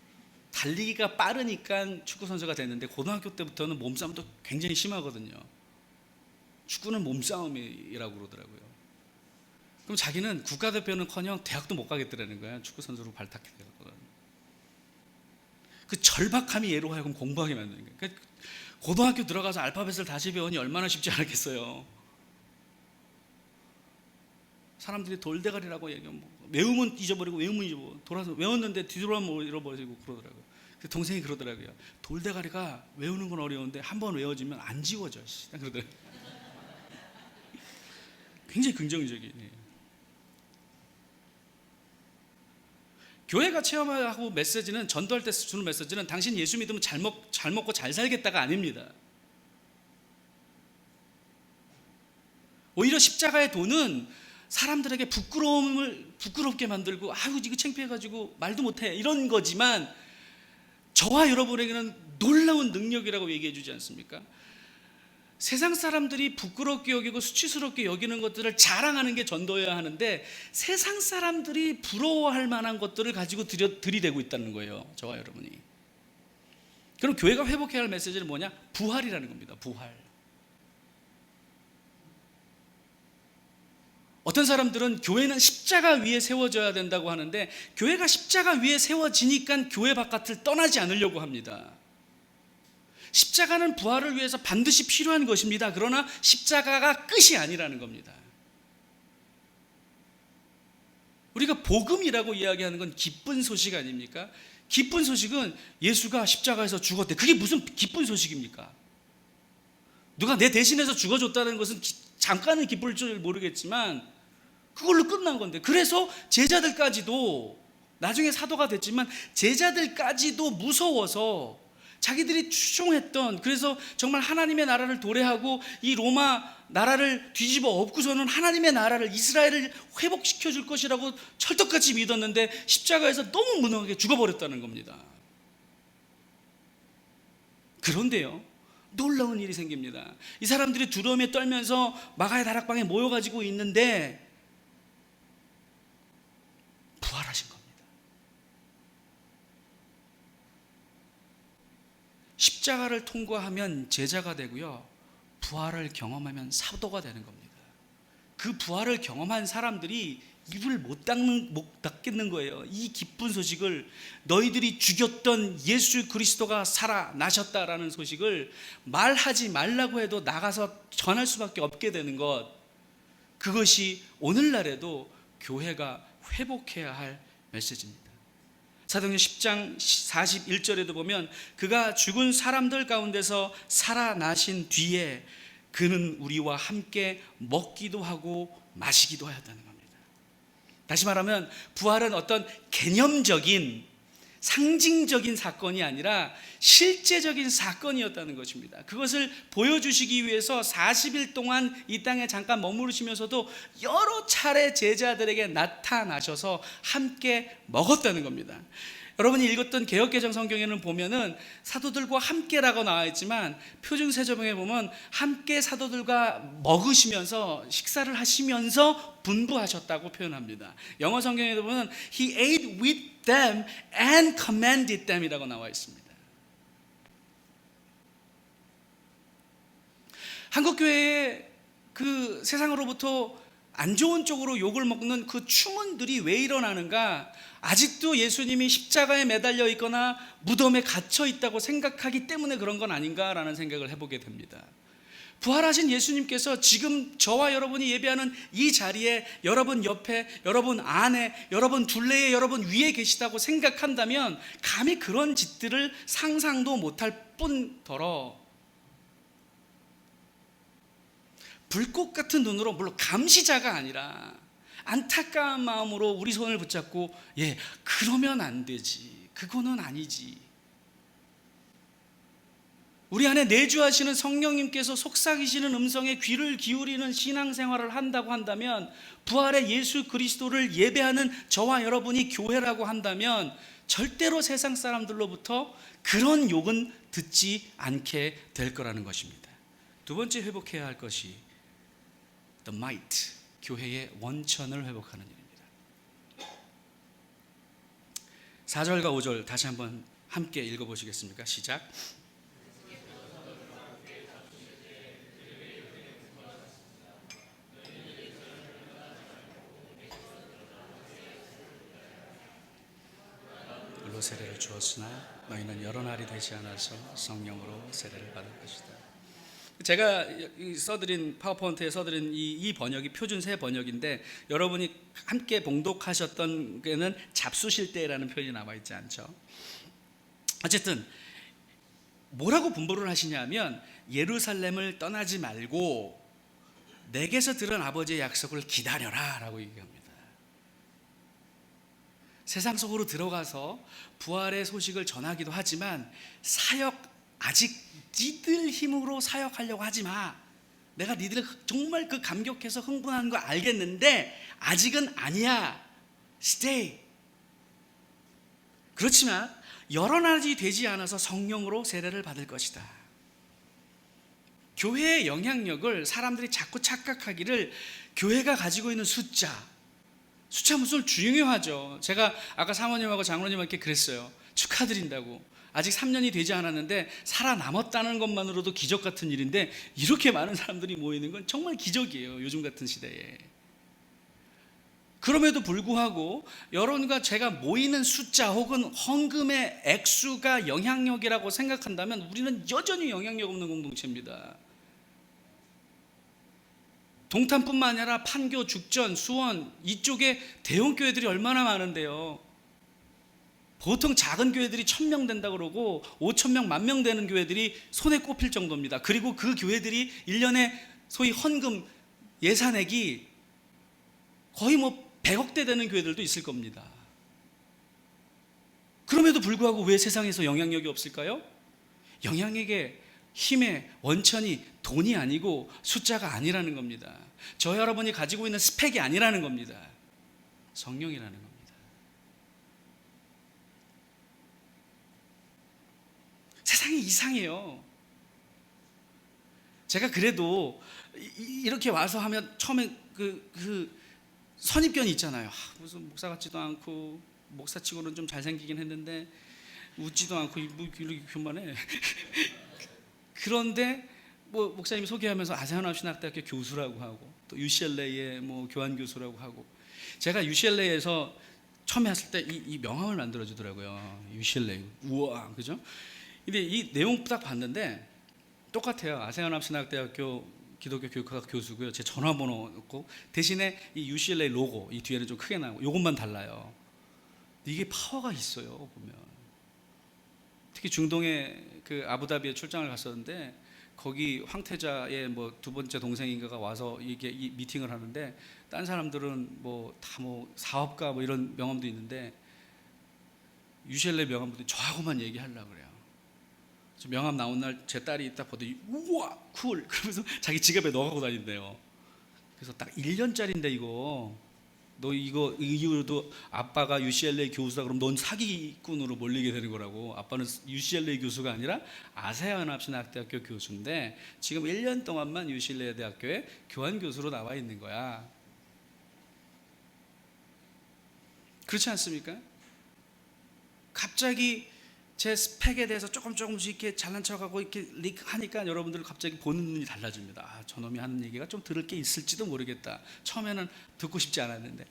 달리기가 빠르니까 축구 선수가 됐는데 고등학교 때부터는 몸싸움도 굉장히 심하거든요. 축구는 몸싸움이라고 그러더라고요. 그럼 자기는 국가대표는커녕 대학도 못 가겠더라는 거야. 축구 선수로 발탁해갖고는. 그 절박함이 얘로 하여금 공부하게 만드는 거예요. 그러니까 고등학교 들어가서 알파벳을 다시 배우니 얼마나 쉽지 않았겠어요. 사람들이 돌대가리라고 얘기하면 외우면 잊어버리고 외우면 잊어버리고, 돌아서 외웠는데 뒤돌아보면 잃어버리고 그러더라고요. 동생이 그러더라고요. 돌대가리가 외우는 건 어려운데 한번 외워지면 안 지워져. 그러더라고요. 굉장히 긍정적이에요. 교회가 체험하고 메시지는, 전도할 때 주는 메시지는 당신 예수 믿으면 잘 먹고 잘 살겠다가 아닙니다. 오히려 십자가의 도는 사람들에게 부끄럽게 만들고, 아유 이거 창피해가지고 말도 못해 이런 거지만, 저와 여러분에게는 놀라운 능력이라고 얘기해 주지 않습니까? 세상 사람들이 부끄럽게 여기고 수치스럽게 여기는 것들을 자랑하는 게 전도여야 하는데, 세상 사람들이 부러워할 만한 것들을 가지고 들이대고 있다는 거예요, 저와 여러분이. 그럼 교회가 회복해야 할 메시지는 뭐냐? 부활이라는 겁니다. 부활. 어떤 사람들은 교회는 십자가 위에 세워져야 된다고 하는데, 교회가 십자가 위에 세워지니까 교회 바깥을 떠나지 않으려고 합니다. 십자가는 부활을 위해서 반드시 필요한 것입니다. 그러나 십자가가 끝이 아니라는 겁니다. 우리가 복음이라고 이야기하는 건 기쁜 소식 아닙니까? 기쁜 소식은 예수가 십자가에서 죽었대. 그게 무슨 기쁜 소식입니까? 누가 내 대신해서 죽어줬다는 것은 잠깐은 기쁠 줄 모르겠지만 그걸로 끝난 건데, 그래서 제자들까지도, 나중에 사도가 됐지만 제자들까지도 무서워서 자기들이 추종했던, 그래서 정말 하나님의 나라를 도래하고 이 로마 나라를 뒤집어 엎고서는 하나님의 나라를, 이스라엘을 회복시켜 줄 것이라고 철떡같이 믿었는데 십자가에서 너무 무능하게 죽어버렸다는 겁니다. 그런데요, 놀라운 일이 생깁니다. 이 사람들이 두려움에 떨면서 마가의 다락방에 모여가지고 있는데 부활하신 겁니다. 십자가를 통과하면 제자가 되고요, 부활을 경험하면 사도가 되는 겁니다. 그 부활을 경험한 사람들이 입을 못 닫겠는 거예요. 이 기쁜 소식을, 너희들이 죽였던 예수 그리스도가 살아나셨다라는 소식을 말하지 말라고 해도 나가서 전할 수밖에 없게 되는 것, 그것이 오늘날에도 교회가 회복해야 할 메시지입니다. 사도행전 10장 41절에도 보면, 그가 죽은 사람들 가운데서 살아나신 뒤에 그는 우리와 함께 먹기도 하고 마시기도 하였다는 겁니다. 다시 말하면 부활은 어떤 개념적인 상징적인 사건이 아니라 실제적인 사건이었다는 것입니다. 그것을 보여주시기 위해서 40일 동안 이 땅에 잠깐 머무르시면서도 여러 차례 제자들에게 나타나셔서 함께 먹었다는 겁니다. 여러분이 읽었던 개역개정 성경에는 보면은 사도들과 함께라고 나와 있지만, 표준세저병에 보면 함께 사도들과 먹으시면서, 식사를 하시면서 분부하셨다고 표현합니다. 영어 성경에도 보면 He ate with them and commanded them 이라고 나와 있습니다. 한국교회의 그 세상으로부터 안 좋은 쪽으로 욕을 먹는 그 추문들이 왜 일어나는가? 아직도 예수님이 십자가에 매달려 있거나 무덤에 갇혀 있다고 생각하기 때문에 그런 건 아닌가라는 생각을 해보게 됩니다. 부활하신 예수님께서 지금 저와 여러분이 예배하는 이 자리에 여러분 옆에, 여러분 안에, 여러분 둘레에, 여러분 위에 계시다고 생각한다면 감히 그런 짓들을 상상도 못할 뿐더러 불꽃 같은 눈으로, 물론 감시자가 아니라 안타까운 마음으로 우리 손을 붙잡고, 그러면 안 되지, 그거는 아니지, 우리 안에 내주하시는 성령님께서 속삭이시는 음성에 귀를 기울이는 신앙생활을 한다고 한다면, 부활의 예수 그리스도를 예배하는 저와 여러분이 교회라고 한다면 절대로 세상 사람들로부터 그런 욕은 듣지 않게 될 거라는 것입니다. 두 번째 회복해야 할 것이 The might, 교회의 원천을 회복하는 일입니다. 4절과 5절 다시 한번 함께 읽어보시겠습니까? 시작. 물로 세례를 주었으나 너희는 여러 날이 되지 않아서 성령으로 세례를 받을 것이다. 제가 써드린 파워포인트에 써드린 이 번역이 표준 새 번역인데, 여러분이 함께 봉독하셨던 게는 잡수실 때라는 표현이 나와 있지 않죠. 어쨌든 뭐라고 분부를 하시냐면, 예루살렘을 떠나지 말고 내게서 들은 아버지의 약속을 기다려라 라고 얘기합니다. 세상 속으로 들어가서 부활의 소식을 전하기도 하지만, 사역, 아직 니들 힘으로 사역하려고 하지 마. 내가 니들 정말 그 감격해서 흥분하는 거 알겠는데 아직은 아니야. Stay. 그렇지만 여러 날이 되지 않아서 성령으로 세례를 받을 것이다. 교회의 영향력을 사람들이 자꾸 착각하기를, 교회가 가지고 있는 숫자 무슨 중요하죠. 제가 아까 사모님하고 장로님한테 그랬어요. 축하드린다고. 아직 3년이 되지 않았는데 살아남았다는 것만으로도 기적 같은 일인데, 이렇게 많은 사람들이 모이는 건 정말 기적이에요, 요즘 같은 시대에. 그럼에도 불구하고 여러분과 제가 모이는 숫자 혹은 헌금의 액수가 영향력이라고 생각한다면 우리는 여전히 영향력 없는 공동체입니다. 동탄뿐만 아니라 판교, 죽전, 수원 이쪽에 대형교회들이 얼마나 많은데요. 보통 작은 교회들이 1000명 된다고 그러고 5000명, 10,000명 되는 교회들이 손에 꼽힐 정도입니다. 그리고 그 교회들이 1년에 소위 헌금 예산액이 거의 100억대 되는 교회들도 있을 겁니다. 그럼에도 불구하고 왜 세상에서 영향력이 없을까요? 영향력의 힘의 원천이 돈이 아니고 숫자가 아니라는 겁니다. 저 여러분이 가지고 있는 스펙이 아니라는 겁니다. 성령이라는 겁니다. 세상이 이상해요. 제가 그래도 이렇게 와서 하면 처음에 그 선입견이 있잖아요. 무슨 목사 같지도 않고, 목사치고는 좀 잘생기긴 했는데 웃지도 않고 뭐 이렇게 교만해. 그런데 뭐 목사님이 소개하면서 아세아나신학대학교 교수라고 하고, 또 UCLA의 뭐 교환 교수라고 하고, 제가 UCLA에서 처음에 했을 때 이 명함을 만들어 주더라고요. UCLA. 우와, 그죠? 근데 이 내용 딱 봤는데 똑같아요. 아세아나신학대학교 기독교 교육학 교수고요. 제 전화번호 넣고, 대신에 이 UCLA 로고 이 뒤에는 좀 크게 나오고, 이것만 달라요. 이게 파워가 있어요, 보면. 특히 중동의 그 아부다비에 출장을 갔었는데, 거기 황태자의 뭐 두 번째 동생인가가 와서 이게 이 미팅을 하는데, 딴 사람들은 뭐 다 뭐 사업가 뭐 이런 명함도 있는데 UCLA 명함도 저하고만 얘기하려고 그래요. 명함 나온 날 제 딸이 딱 보더니 우와 쿨 그러면서 자기 지갑에 넣어가고 다닌대요. 그래서 딱 1년짜리인데 이거 너 이거 이후로도 아빠가 UCLA 교수다 그럼 넌 사기꾼으로 몰리게 되는 거라고. 아빠는 UCLA 교수가 아니라 아세아연합신학대학교 교수인데 지금 1년 동안만 UCLA 대학교에 교환 교수로 나와 있는 거야. 그렇지 않습니까? 갑자기 제 스펙에 대해서 조금씩 이렇게 잘난 척하고 이렇게 하니까 여러분들 갑자기 보는 눈이 달라집니다. 아, 저놈이 하는 얘기가 좀 들을 게 있을지도 모르겠다. 처음에는 듣고 싶지 않았는데.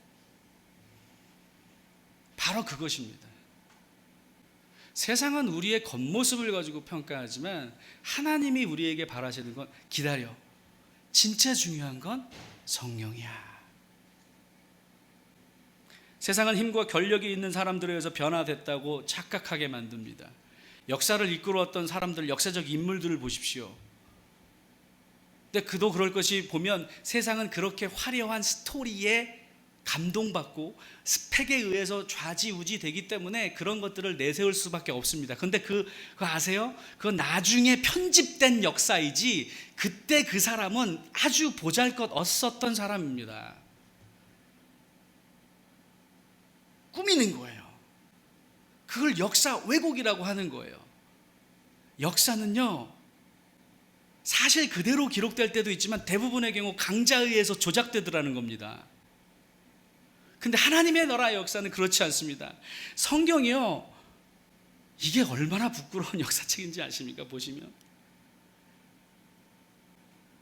바로 그것입니다. 세상은 우리의 겉모습을 가지고 평가하지만 하나님이 우리에게 바라시는 건 기다려. 진짜 중요한 건 성령이야. 세상은 힘과 권력이 있는 사람들에 의해서 변화됐다고 착각하게 만듭니다. 역사를 이끌어왔던 사람들, 역사적 인물들을 보십시오. 근데 그도 그럴 것이 보면 세상은 그렇게 화려한 스토리에 감동받고 스펙에 의해서 좌지우지 되기 때문에 그런 것들을 내세울 수밖에 없습니다. 근데 그거 아세요? 그건 나중에 편집된 역사이지 그때 그 사람은 아주 보잘것없었던 사람입니다. 꾸미는 거예요. 그걸 역사 왜곡이라고 하는 거예요. 역사는요, 사실 그대로 기록될 때도 있지만 대부분의 경우 강자에 의해서 조작되더라는 겁니다. 근데 하나님의 나라의 역사는 그렇지 않습니다. 성경이요, 이게 얼마나 부끄러운 역사책인지 아십니까? 보시면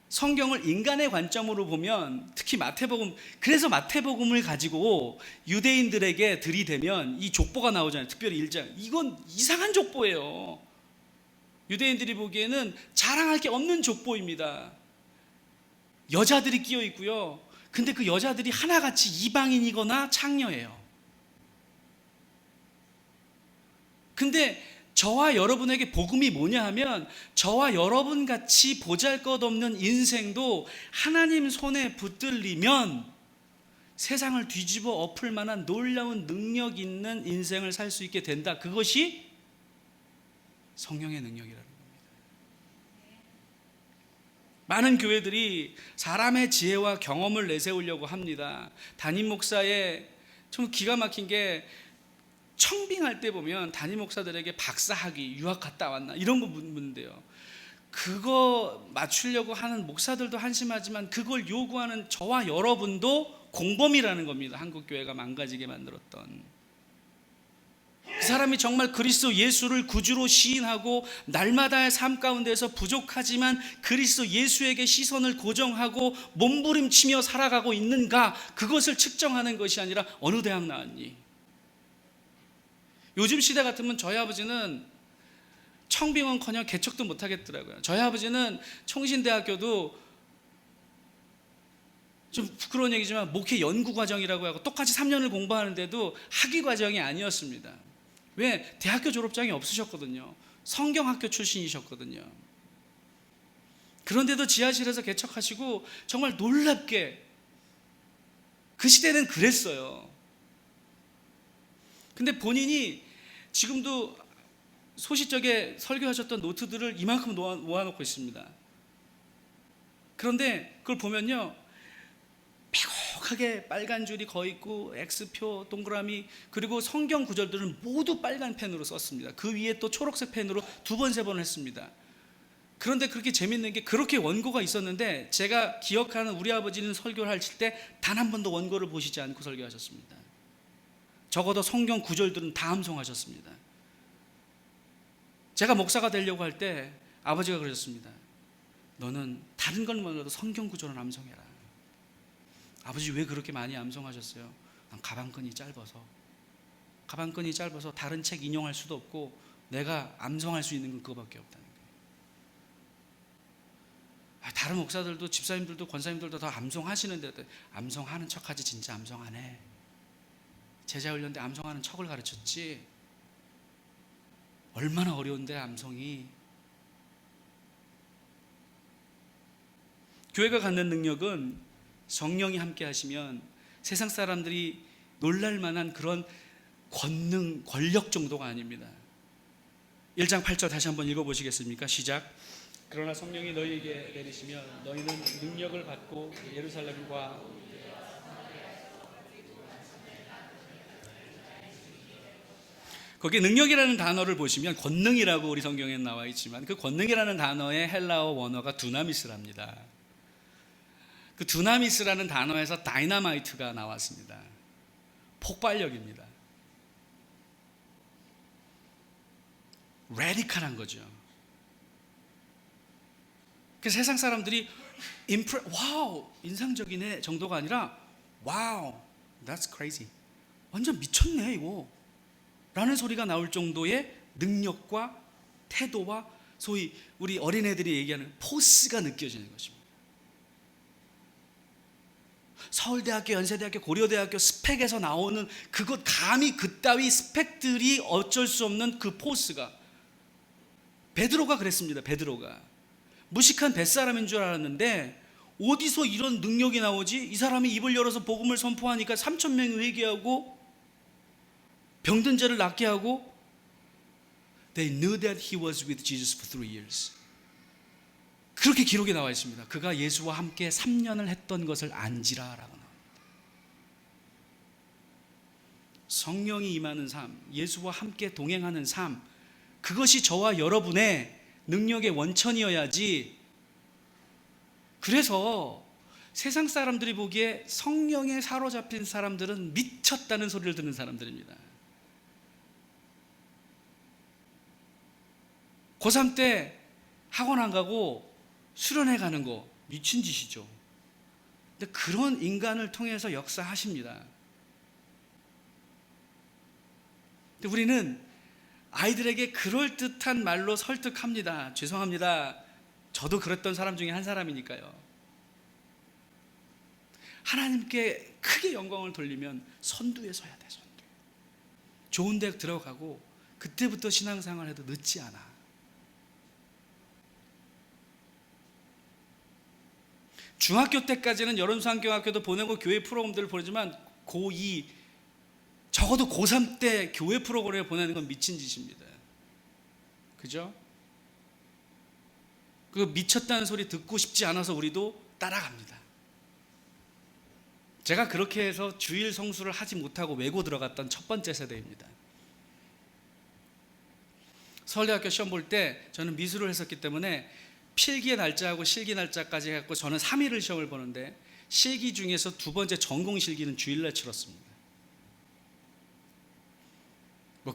성경을 인간의 관점으로 보면, 특히 마태복음, 그래서 마태복음을 가지고 유대인들에게 들이대면 이 족보가 나오잖아요. 특별히 1장. 이건 이상한 족보예요. 유대인들이 보기에는 자랑할 게 없는 족보입니다. 여자들이 끼어 있고요. 근데 그 여자들이 하나같이 이방인이거나 창녀예요. 근데 저와 여러분에게 복음이 뭐냐 하면, 저와 여러분 같이 보잘것없는 인생도 하나님 손에 붙들리면 세상을 뒤집어 엎을 만한 놀라운 능력 있는 인생을 살 수 있게 된다. 그것이 성령의 능력이라는 겁니다. 많은 교회들이 사람의 지혜와 경험을 내세우려고 합니다. 담임 목사의 좀 기가 막힌 게, 청빙할 때 보면 담임 목사들에게 박사학위, 유학 갔다 왔나 이런 거 묻는데요. 그거 맞추려고 하는 목사들도 한심하지만 그걸 요구하는 저와 여러분도 공범이라는 겁니다. 한국교회가 망가지게 만들었던. 그 사람이 정말 그리스도 예수를 구주로 시인하고 날마다의 삶 가운데서 부족하지만 그리스도 예수에게 시선을 고정하고 몸부림치며 살아가고 있는가, 그것을 측정하는 것이 아니라 어느 대학 나왔니? 요즘 시대 같으면 저희 아버지는 청빙원커녕 개척도 못하겠더라고요. 저희 아버지는 총신대학교도, 좀 부끄러운 얘기지만 목회 연구과정이라고 하고 똑같이 3년을 공부하는데도 학위과정이 아니었습니다. 왜? 대학교 졸업장이 없으셨거든요. 성경학교 출신이셨거든요. 그런데도 지하실에서 개척하시고 정말 놀랍게, 그 시대는 그랬어요. 근데 본인이 지금도 소시적에 설교하셨던 노트들을 이만큼 모아놓고 있습니다. 그런데 그걸 보면요, 빼곡하게 빨간 줄이 거 있고 X표, 동그라미, 그리고 성경 구절들은 모두 빨간 펜으로 썼습니다. 그 위에 또 초록색 펜으로 2번, 3번 했습니다. 그런데 그렇게 재밌는 게, 그렇게 원고가 있었는데 제가 기억하는 우리 아버지는 설교를 하실 때 단 한 번도 원고를 보시지 않고 설교하셨습니다. 적어도 성경 구절들은 다 암송하셨습니다. 제가 목사가 되려고 할 때 아버지가 그러셨습니다. 너는 다른 걸 몰라도 성경 구절은 암송해라. 아버지 왜 그렇게 많이 암송하셨어요? 난 가방끈이 짧아서 다른 책 인용할 수도 없고 내가 암송할 수 있는 건 그거밖에 없다는 거예요. 다른 목사들도, 집사님들도, 권사님들도 다 암송하시는데, 암송하는 척하지 진짜 암송 안 해. 제자훈련 때 암송하는 척을 가르쳤지. 얼마나 어려운데 암송이. 교회가 갖는 능력은 성령이 함께 하시면 세상 사람들이 놀랄 만한 그런 권능, 권력 정도가 아닙니다. 1장 8절 다시 한번 읽어보시겠습니까? 시작. 그러나 성령이 너희에게 내리시면 너희는 능력을 받고 예루살렘과 거기에 능력이라는 단어를 보시면 권능이라고 우리 성경에 나와 있지만 그 권능이라는 단어의 헬라어 원어가 두나미스랍니다. 그 두나미스라는 단어에서 다이너마이트가 나왔습니다. 폭발력입니다. 레디컬한 거죠. 그래서 세상 사람들이 와우, 인상적이네 정도가 아니라 와우, that's crazy. 완전 미쳤네 이거. 라는 소리가 나올 정도의 능력과 태도와 소위 우리 어린애들이 얘기하는 포스가 느껴지는 것입니다. 서울대학교, 연세대학교, 고려대학교 스펙에서 나오는 그것, 감히 그따위 스펙들이 어쩔 수 없는 그 포스가, 베드로가 그랬습니다. 베드로가 무식한 뱃사람인 줄 알았는데 어디서 이런 능력이 나오지? 이 사람이 입을 열어서 복음을 선포하니까 3,000명이 회개하고 병든 자를 낫게 하고. They knew that he was with Jesus for 3 years. 그렇게 기록에 나와 있습니다. 그가 예수와 함께 3년을 했던 것을 안지라라고 나옵니다. 성령이 임하는 삶, 예수와 함께 동행하는 삶, 그것이 저와 여러분의 능력의 원천이어야지. 그래서 세상 사람들이 보기에 성령에 사로잡힌 사람들은 미쳤다는 소리를 듣는 사람들입니다. 고3 때 학원 안 가고 수련회 가는 거 미친 짓이죠. 근데 그런 인간을 통해서 역사하십니다. 근데 우리는 아이들에게 그럴듯한 말로 설득합니다. 죄송합니다. 저도 그랬던 사람 중에 한 사람이니까요. 하나님께 크게 영광을 돌리면 선두에 서야 돼. 선두에. 좋은 대학 들어가고 그때부터 신앙생활 해도 늦지 않아. 중학교 때까지는 여론수학교학교도 보내고 교회 프로그램들을 보내지만 고2, 적어도 고3 때 교회 프로그램에 보내는 건 미친 짓입니다. 그죠? 그 미쳤다는 소리 듣고 싶지 않아서 우리도 따라갑니다. 제가 그렇게 해서 주일 성수를 하지 못하고 외고 들어갔던 첫 번째 세대입니다. 서울대학교 시험 볼 때 저는 미술을 했었기 때문에 필기의 날짜하고 실기 날짜까지 해갖고 저는 3일을 시험을 보는데 실기 중에서 두 번째 전공 실기는 주일날 치렀습니다.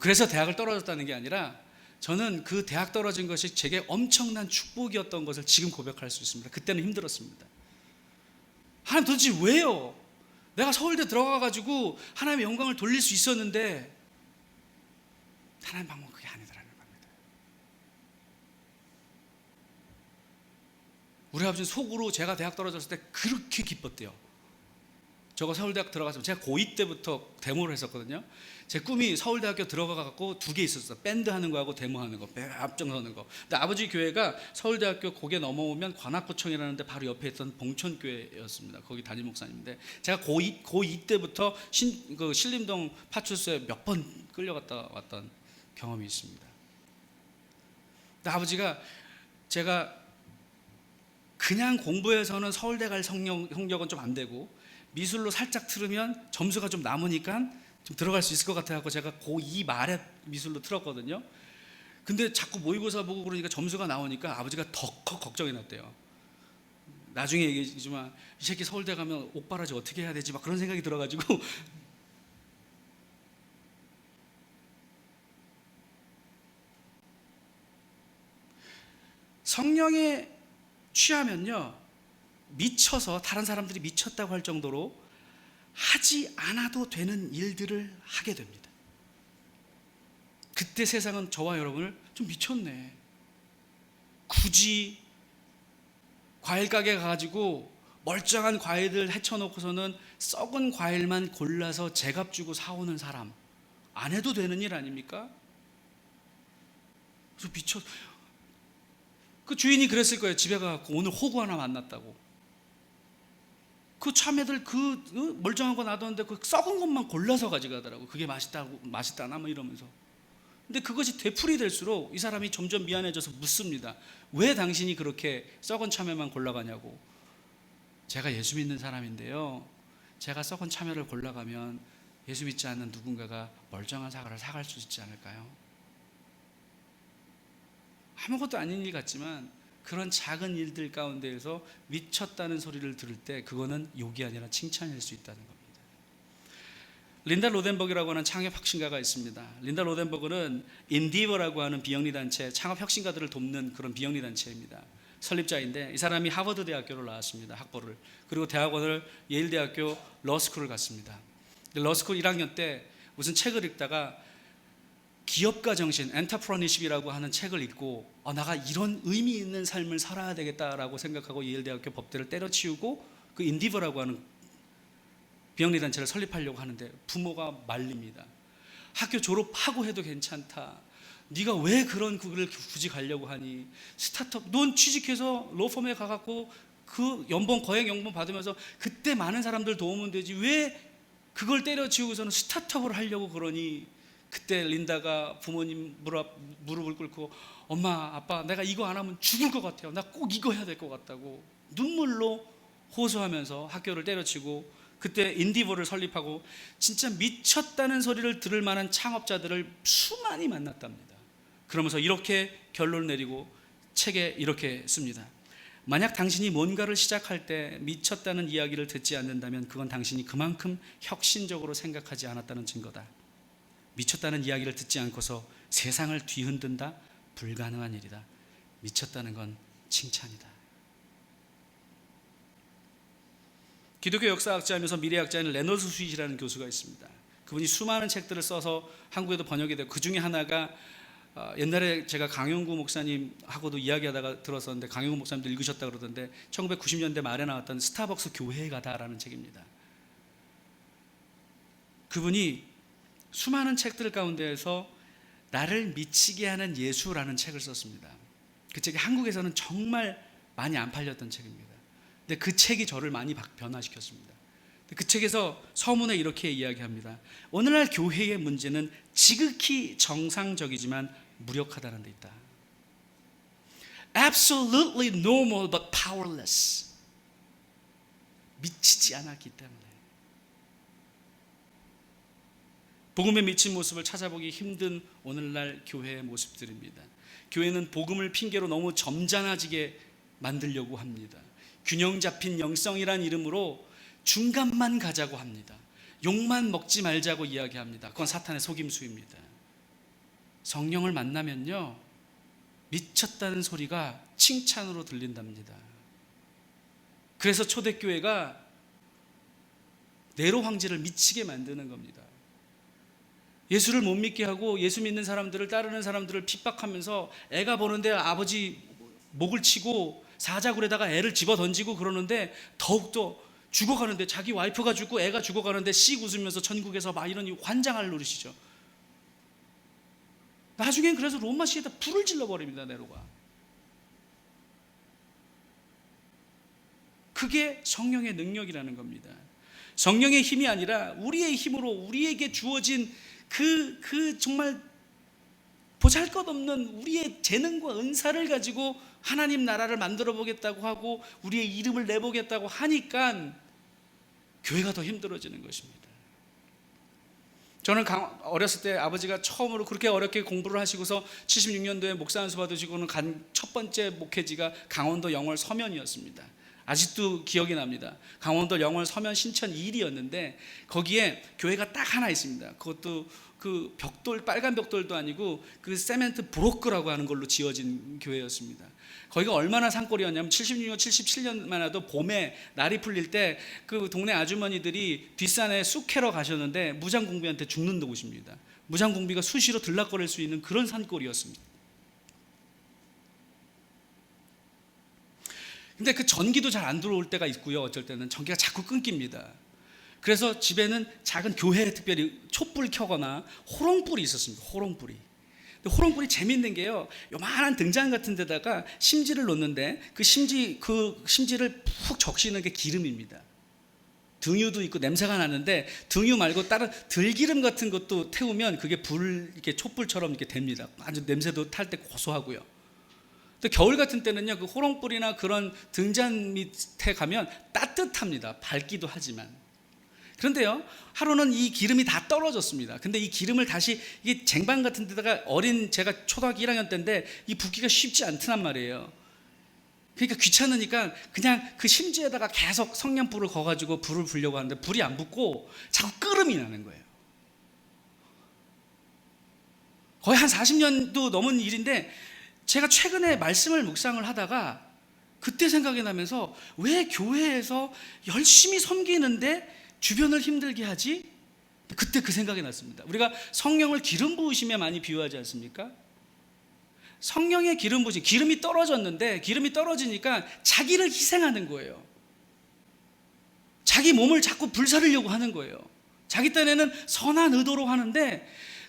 그래서 대학을 떨어졌다는 게 아니라 저는 그 대학 떨어진 것이 제게 엄청난 축복이었던 것을 지금 고백할 수 있습니다. 그때는 힘들었습니다. 하나님 도대체 왜요? 내가 서울대 들어가가지고 하나님의 영광을 돌릴 수 있었는데. 하나님 방법은 그게 아니더라는 겁니다. 우리 아버지는 속으로 제가 대학 떨어졌을 때 그렇게 기뻤대요. 저가 서울대학 들어가서 제가 고2 때부터 데모를 했었거든요. 제 꿈이 서울대학교 들어가갖고 두 개 있었어요. 밴드 하는 거하고 데모 하는 거, 앞장서는 거. 근데 아버지 교회가 서울대학교 고개 넘어오면 관악구청이라는 데 바로 옆에 있던 봉천교회였습니다. 거기 담임 목사님인데 제가 고2 때부터 신림동 파출소에 몇 번 끌려갔다 왔던 경험이 있습니다. 근데 아버지가 제가 그냥 공부해서는 서울대 갈 성적은 좀 안 되고 미술로 살짝 틀으면 점수가 좀 남으니까 좀 들어갈 수 있을 것 같아서 제가 고2 말에 미술로 틀었거든요. 근데 자꾸 모의고사 보고 그러니까 점수가 나오니까 아버지가 더 걱정이 났대요. 나중에 얘기했지만 이 새끼 서울대 가면 옥바라지 어떻게 해야 되지 막 그런 생각이 들어가지고 성령에 취하면요 미쳐서 다른 사람들이 미쳤다고 할 정도로 하지 않아도 되는 일들을 하게 됩니다. 그때 세상은 저와 여러분을 좀 미쳤네. 굳이 과일 가게 가가지고 멀쩡한 과일들 헤쳐놓고서는 썩은 과일만 골라서 제값 주고 사오는 사람 안 해도 되는 일 아닙니까? 그래서 그 주인이 그랬을 거예요. 집에 가서 오늘 호구 하나 만났다고. 그 참외들 그 멀쩡한 거 놔뒀는데 그 썩은 것만 골라서 가져가더라고. 그게 맛있다나 뭐 이러면서. 근데 그것이 되풀이 될수록 이 사람이 점점 미안해져서 묻습니다. 왜 당신이 그렇게 썩은 참외만 골라가냐고. 제가 예수 믿는 사람인데요, 제가 썩은 참외를 골라가면 예수 믿지 않는 누군가가 멀쩡한 사과를 사갈 수 있지 않을까요? 아무것도 아닌 일 같지만 그런 작은 일들 가운데에서 미쳤다는 소리를 들을 때 그거는 욕이 아니라 칭찬일 수 있다는 겁니다. 린다 로덴버그라고 하는 창업 혁신가가 있습니다. 린다 로덴버그는 인디버라고 하는 비영리 단체, 창업 혁신가들을 돕는 그런 비영리 단체입니다. 설립자인데 이 사람이 하버드 대학교를 나왔습니다. 학부를. 그리고 대학원을 예일 대학교 러스쿨을 갔습니다. 러스쿨 1학년 때 무슨 책을 읽다가 기업가 정신, 엔터프러니십이라고 하는 책을 읽고 내가 이런 의미 있는 삶을 살아야 되겠다라고 생각하고 예일 대학교 법대를 때려치우고 그 인디버라고 하는 비영리 단체를 설립하려고 하는데 부모가 말립니다. 학교 졸업하고 해도 괜찮다. 네가 왜 그런 길을 굳이 가려고 하니? 스타트업, 넌 취직해서 로펌에 가갖고 그 연봉, 거액 연봉 받으면서 그때 많은 사람들 도우면 되지. 왜 그걸 때려치우고서는 스타트업을 하려고 그러니? 그때 린다가 부모님 무릎을 꿇고 엄마, 아빠, 내가 이거 안 하면 죽을 것 같아요. 나 꼭 이거 해야 될 것 같다고 눈물로 호소하면서 학교를 때려치고 그때 인디버를 설립하고 진짜 미쳤다는 소리를 들을 만한 창업자들을 수많이 만났답니다. 그러면서 이렇게 결론을 내리고 책에 이렇게 씁니다. 만약 당신이 뭔가를 시작할 때 미쳤다는 이야기를 듣지 않는다면 그건 당신이 그만큼 혁신적으로 생각하지 않았다는 증거다. 미쳤다는 이야기를 듣지 않고서 세상을 뒤흔든다? 불가능한 일이다. 미쳤다는 건 칭찬이다. 기독교 역사학자이면서 미래학자인 레너드 스윗이라는 교수가 있습니다. 그분이 수많은 책들을 써서 한국에도 번역이 되고 그 중에 하나가 옛날에 제가 강용구 목사님하고도 이야기하다가 들었었는데 강용구 목사님도 읽으셨다 그러던데 1990년대 말에 나왔던 스타벅스 교회에 가다라는 책입니다. 그분이 수많은 책들 가운데에서 나를 미치게 하는 예수라는 책을 썼습니다. 그 책이 한국에서는 정말 많이 안 팔렸던 책입니다. 근데 그 책이 저를 많이 변화시켰습니다. 그 책에서 서문에 이렇게 이야기합니다. 오늘날 교회의 문제는 지극히 정상적이지만 무력하다는 데 있다. Absolutely normal but powerless. 미치지 않았기 때문에. 복음에 미친 모습을 찾아보기 힘든 오늘날 교회의 모습들입니다. 교회는 복음을 핑계로 너무 점잖아지게 만들려고 합니다. 균형 잡힌 영성이란 이름으로 중간만 가자고 합니다. 욕만 먹지 말자고 이야기합니다. 그건 사탄의 속임수입니다. 성령을 만나면요, 미쳤다는 소리가 칭찬으로 들린답니다. 그래서 초대교회가 네로 황제를 미치게 만드는 겁니다. 예수를 못 믿게 하고 예수 믿는 사람들을, 따르는 사람들을 핍박하면서 애가 보는데 아버지 목을 치고 사자굴에다가 애를 집어 던지고 그러는데 더욱더 죽어가는데, 자기 와이프가 죽고 애가 죽어가는데 씩 웃으면서 천국에서 막 이런 환장할 노릇이죠. 나중엔 그래서 로마시에다 불을 질러버립니다. 네로가. 그게 성령의 능력이라는 겁니다. 성령의 힘이 아니라 우리의 힘으로 우리에게 주어진 그 정말 보잘것없는 우리의 재능과 은사를 가지고 하나님 나라를 만들어 보겠다고 하고 우리의 이름을 내보겠다고 하니까 교회가 더 힘들어지는 것입니다. 저는 어렸을 때 아버지가 처음으로 그렇게 어렵게 공부를 하시고서 76년도에 목사 안수 받으시고는 간 첫 번째 목회지가 강원도 영월 서면이었습니다. 아직도 기억이 납니다. 강원도 영월 서면 신천 1이었는데 거기에 교회가 딱 하나 있습니다. 그것도 그 벽돌, 빨간 벽돌도 아니고 그 세멘트 브로크라고 하는 걸로 지어진 교회였습니다. 거기가 얼마나 산골이었냐면 76년, 77년만 해도 봄에 날이 풀릴 때 그 동네 아주머니들이 뒷산에 쑥 캐러 가셨는데 무장공비한테 죽는 곳입니다. 무장공비가 수시로 들락거릴 수 있는 그런 산골이었습니다. 근데 그 전기도 잘 안 들어올 때가 있고요. 어쩔 때는 전기가 자꾸 끊깁니다. 그래서 집에는 작은 교회에 특별히 촛불 켜거나 호롱불이 있었습니다. 호롱불이. 호롱불이 재밌는 게요, 요만한 등잔 같은 데다가 심지를 놓는데 그 심지를 푹 적시는 게 기름입니다. 등유도 있고 냄새가 나는데 등유 말고 다른 들기름 같은 것도 태우면 그게 이렇게 촛불처럼 이렇게 됩니다. 아주 냄새도 탈 때 고소하고요. 또 겨울 같은 때는요, 그 호롱불이나 그런 등잔 밑에 가면 따뜻합니다. 밝기도 하지만. 그런데요, 하루는 이 기름이 다 떨어졌습니다. 근데 이 기름을 다시 이게 쟁반 같은 데다가 제가 초등학교 1학년 때인데 이 붓기가 쉽지 않단 말이에요. 그러니까 귀찮으니까 그냥 그 심지에다가 계속 성냥불을 거가지고 불을 불려고 하는데 불이 안 붙고 자꾸 끓음이 나는 거예요. 거의 한 40년도 넘은 일인데 제가 최근에 말씀을 묵상을 하다가 그때 생각이 나면서 왜 교회에서 열심히 섬기는데 주변을 힘들게 하지? 그때 그 생각이 났습니다. 우리가 성령을 기름 부으심에 많이 비유하지 않습니까? 성령의 기름 부으심, 기름이 떨어졌는데 기름이 떨어지니까 자기를 희생하는 거예요. 자기 몸을 자꾸 불사르려고 하는 거예요. 자기 딴에는 선한 의도로 하는데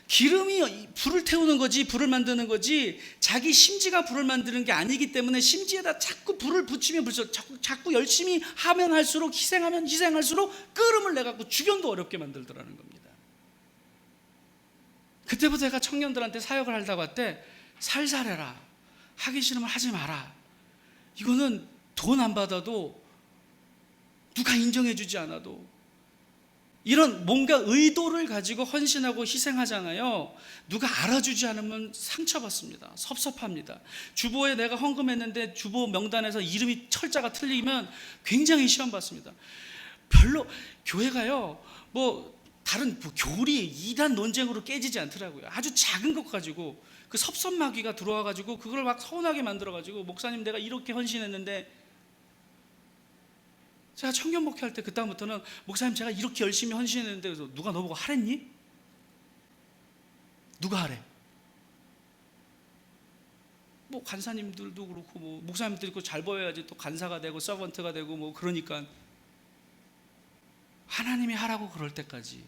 기름이 불을 태우는 거지, 불을 만드는 거지, 자기 심지가 불을 만드는 게 아니기 때문에 심지에다 자꾸 불을 붙이면 자꾸 열심히 하면 할수록, 희생하면 희생할수록 끓음을 내갖고 주변도 어렵게 만들더라는 겁니다. 그때부터 제가 청년들한테 사역을 하려고 할 때 살살해라, 하기 싫으면 하지 마라, 이거는 돈 안 받아도 누가 인정해 주지 않아도 이런 뭔가 의도를 가지고 헌신하고 희생하잖아요. 누가 알아주지 않으면 상처받습니다. 섭섭합니다. 주보에 내가 헌금했는데 주보 명단에서 이름이 철자가 틀리면 굉장히 시험받습니다. 별로 교회가요 뭐 다른 교리 이단 논쟁으로 깨지지 않더라고요. 아주 작은 것 가지고 그 섭섭마귀가 들어와 가지고 그걸 막 서운하게 만들어 가지고, 목사님 내가 이렇게 헌신했는데, 제가 청년 목회할 때 그다음부터는 목사님 제가 이렇게 열심히 헌신했는데, 그래서 누가 너보고 하랬니? 누가 하래? 뭐 간사님들도 그렇고 뭐 목사님들이 잘 보여야지 또 간사가 되고 서번트가 되고 뭐 그러니까, 하나님이 하라고 그럴 때까지,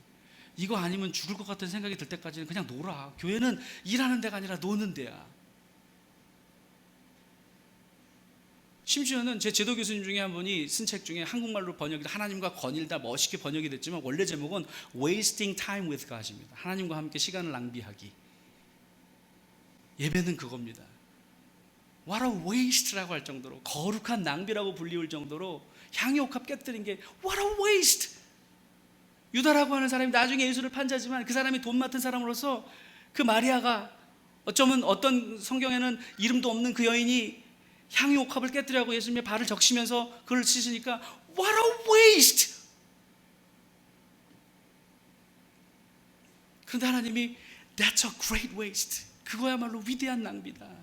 이거 아니면 죽을 것 같은 생각이 들 때까지는 그냥 놀아. 교회는 일하는 데가 아니라 노는 데야. 심지어는 제 제도 교수님 중에 한 분이 쓴 책 중에 한국말로 번역이, 하나님과 건일다 멋있게 번역이 됐지만 원래 제목은 Wasting Time with God입니다. 하나님과 함께 시간을 낭비하기. 예배는 그겁니다. What a waste라고 할 정도로, 거룩한 낭비라고 불리울 정도로 향유옥합 깨뜨린 게 What a waste. 유다라고 하는 사람이 나중에 예수를 판자지만 그 사람이 돈 맡은 사람으로서 그 마리아가, 어쩌면 어떤 성경에는 이름도 없는 그 여인이 향유옥합을 깨뜨리라고 예수님의 발을 적시면서 그걸 씻으니까 What a waste. 그런데 하나님이 That's a great waste. 그거야말로 위대한 낭비다.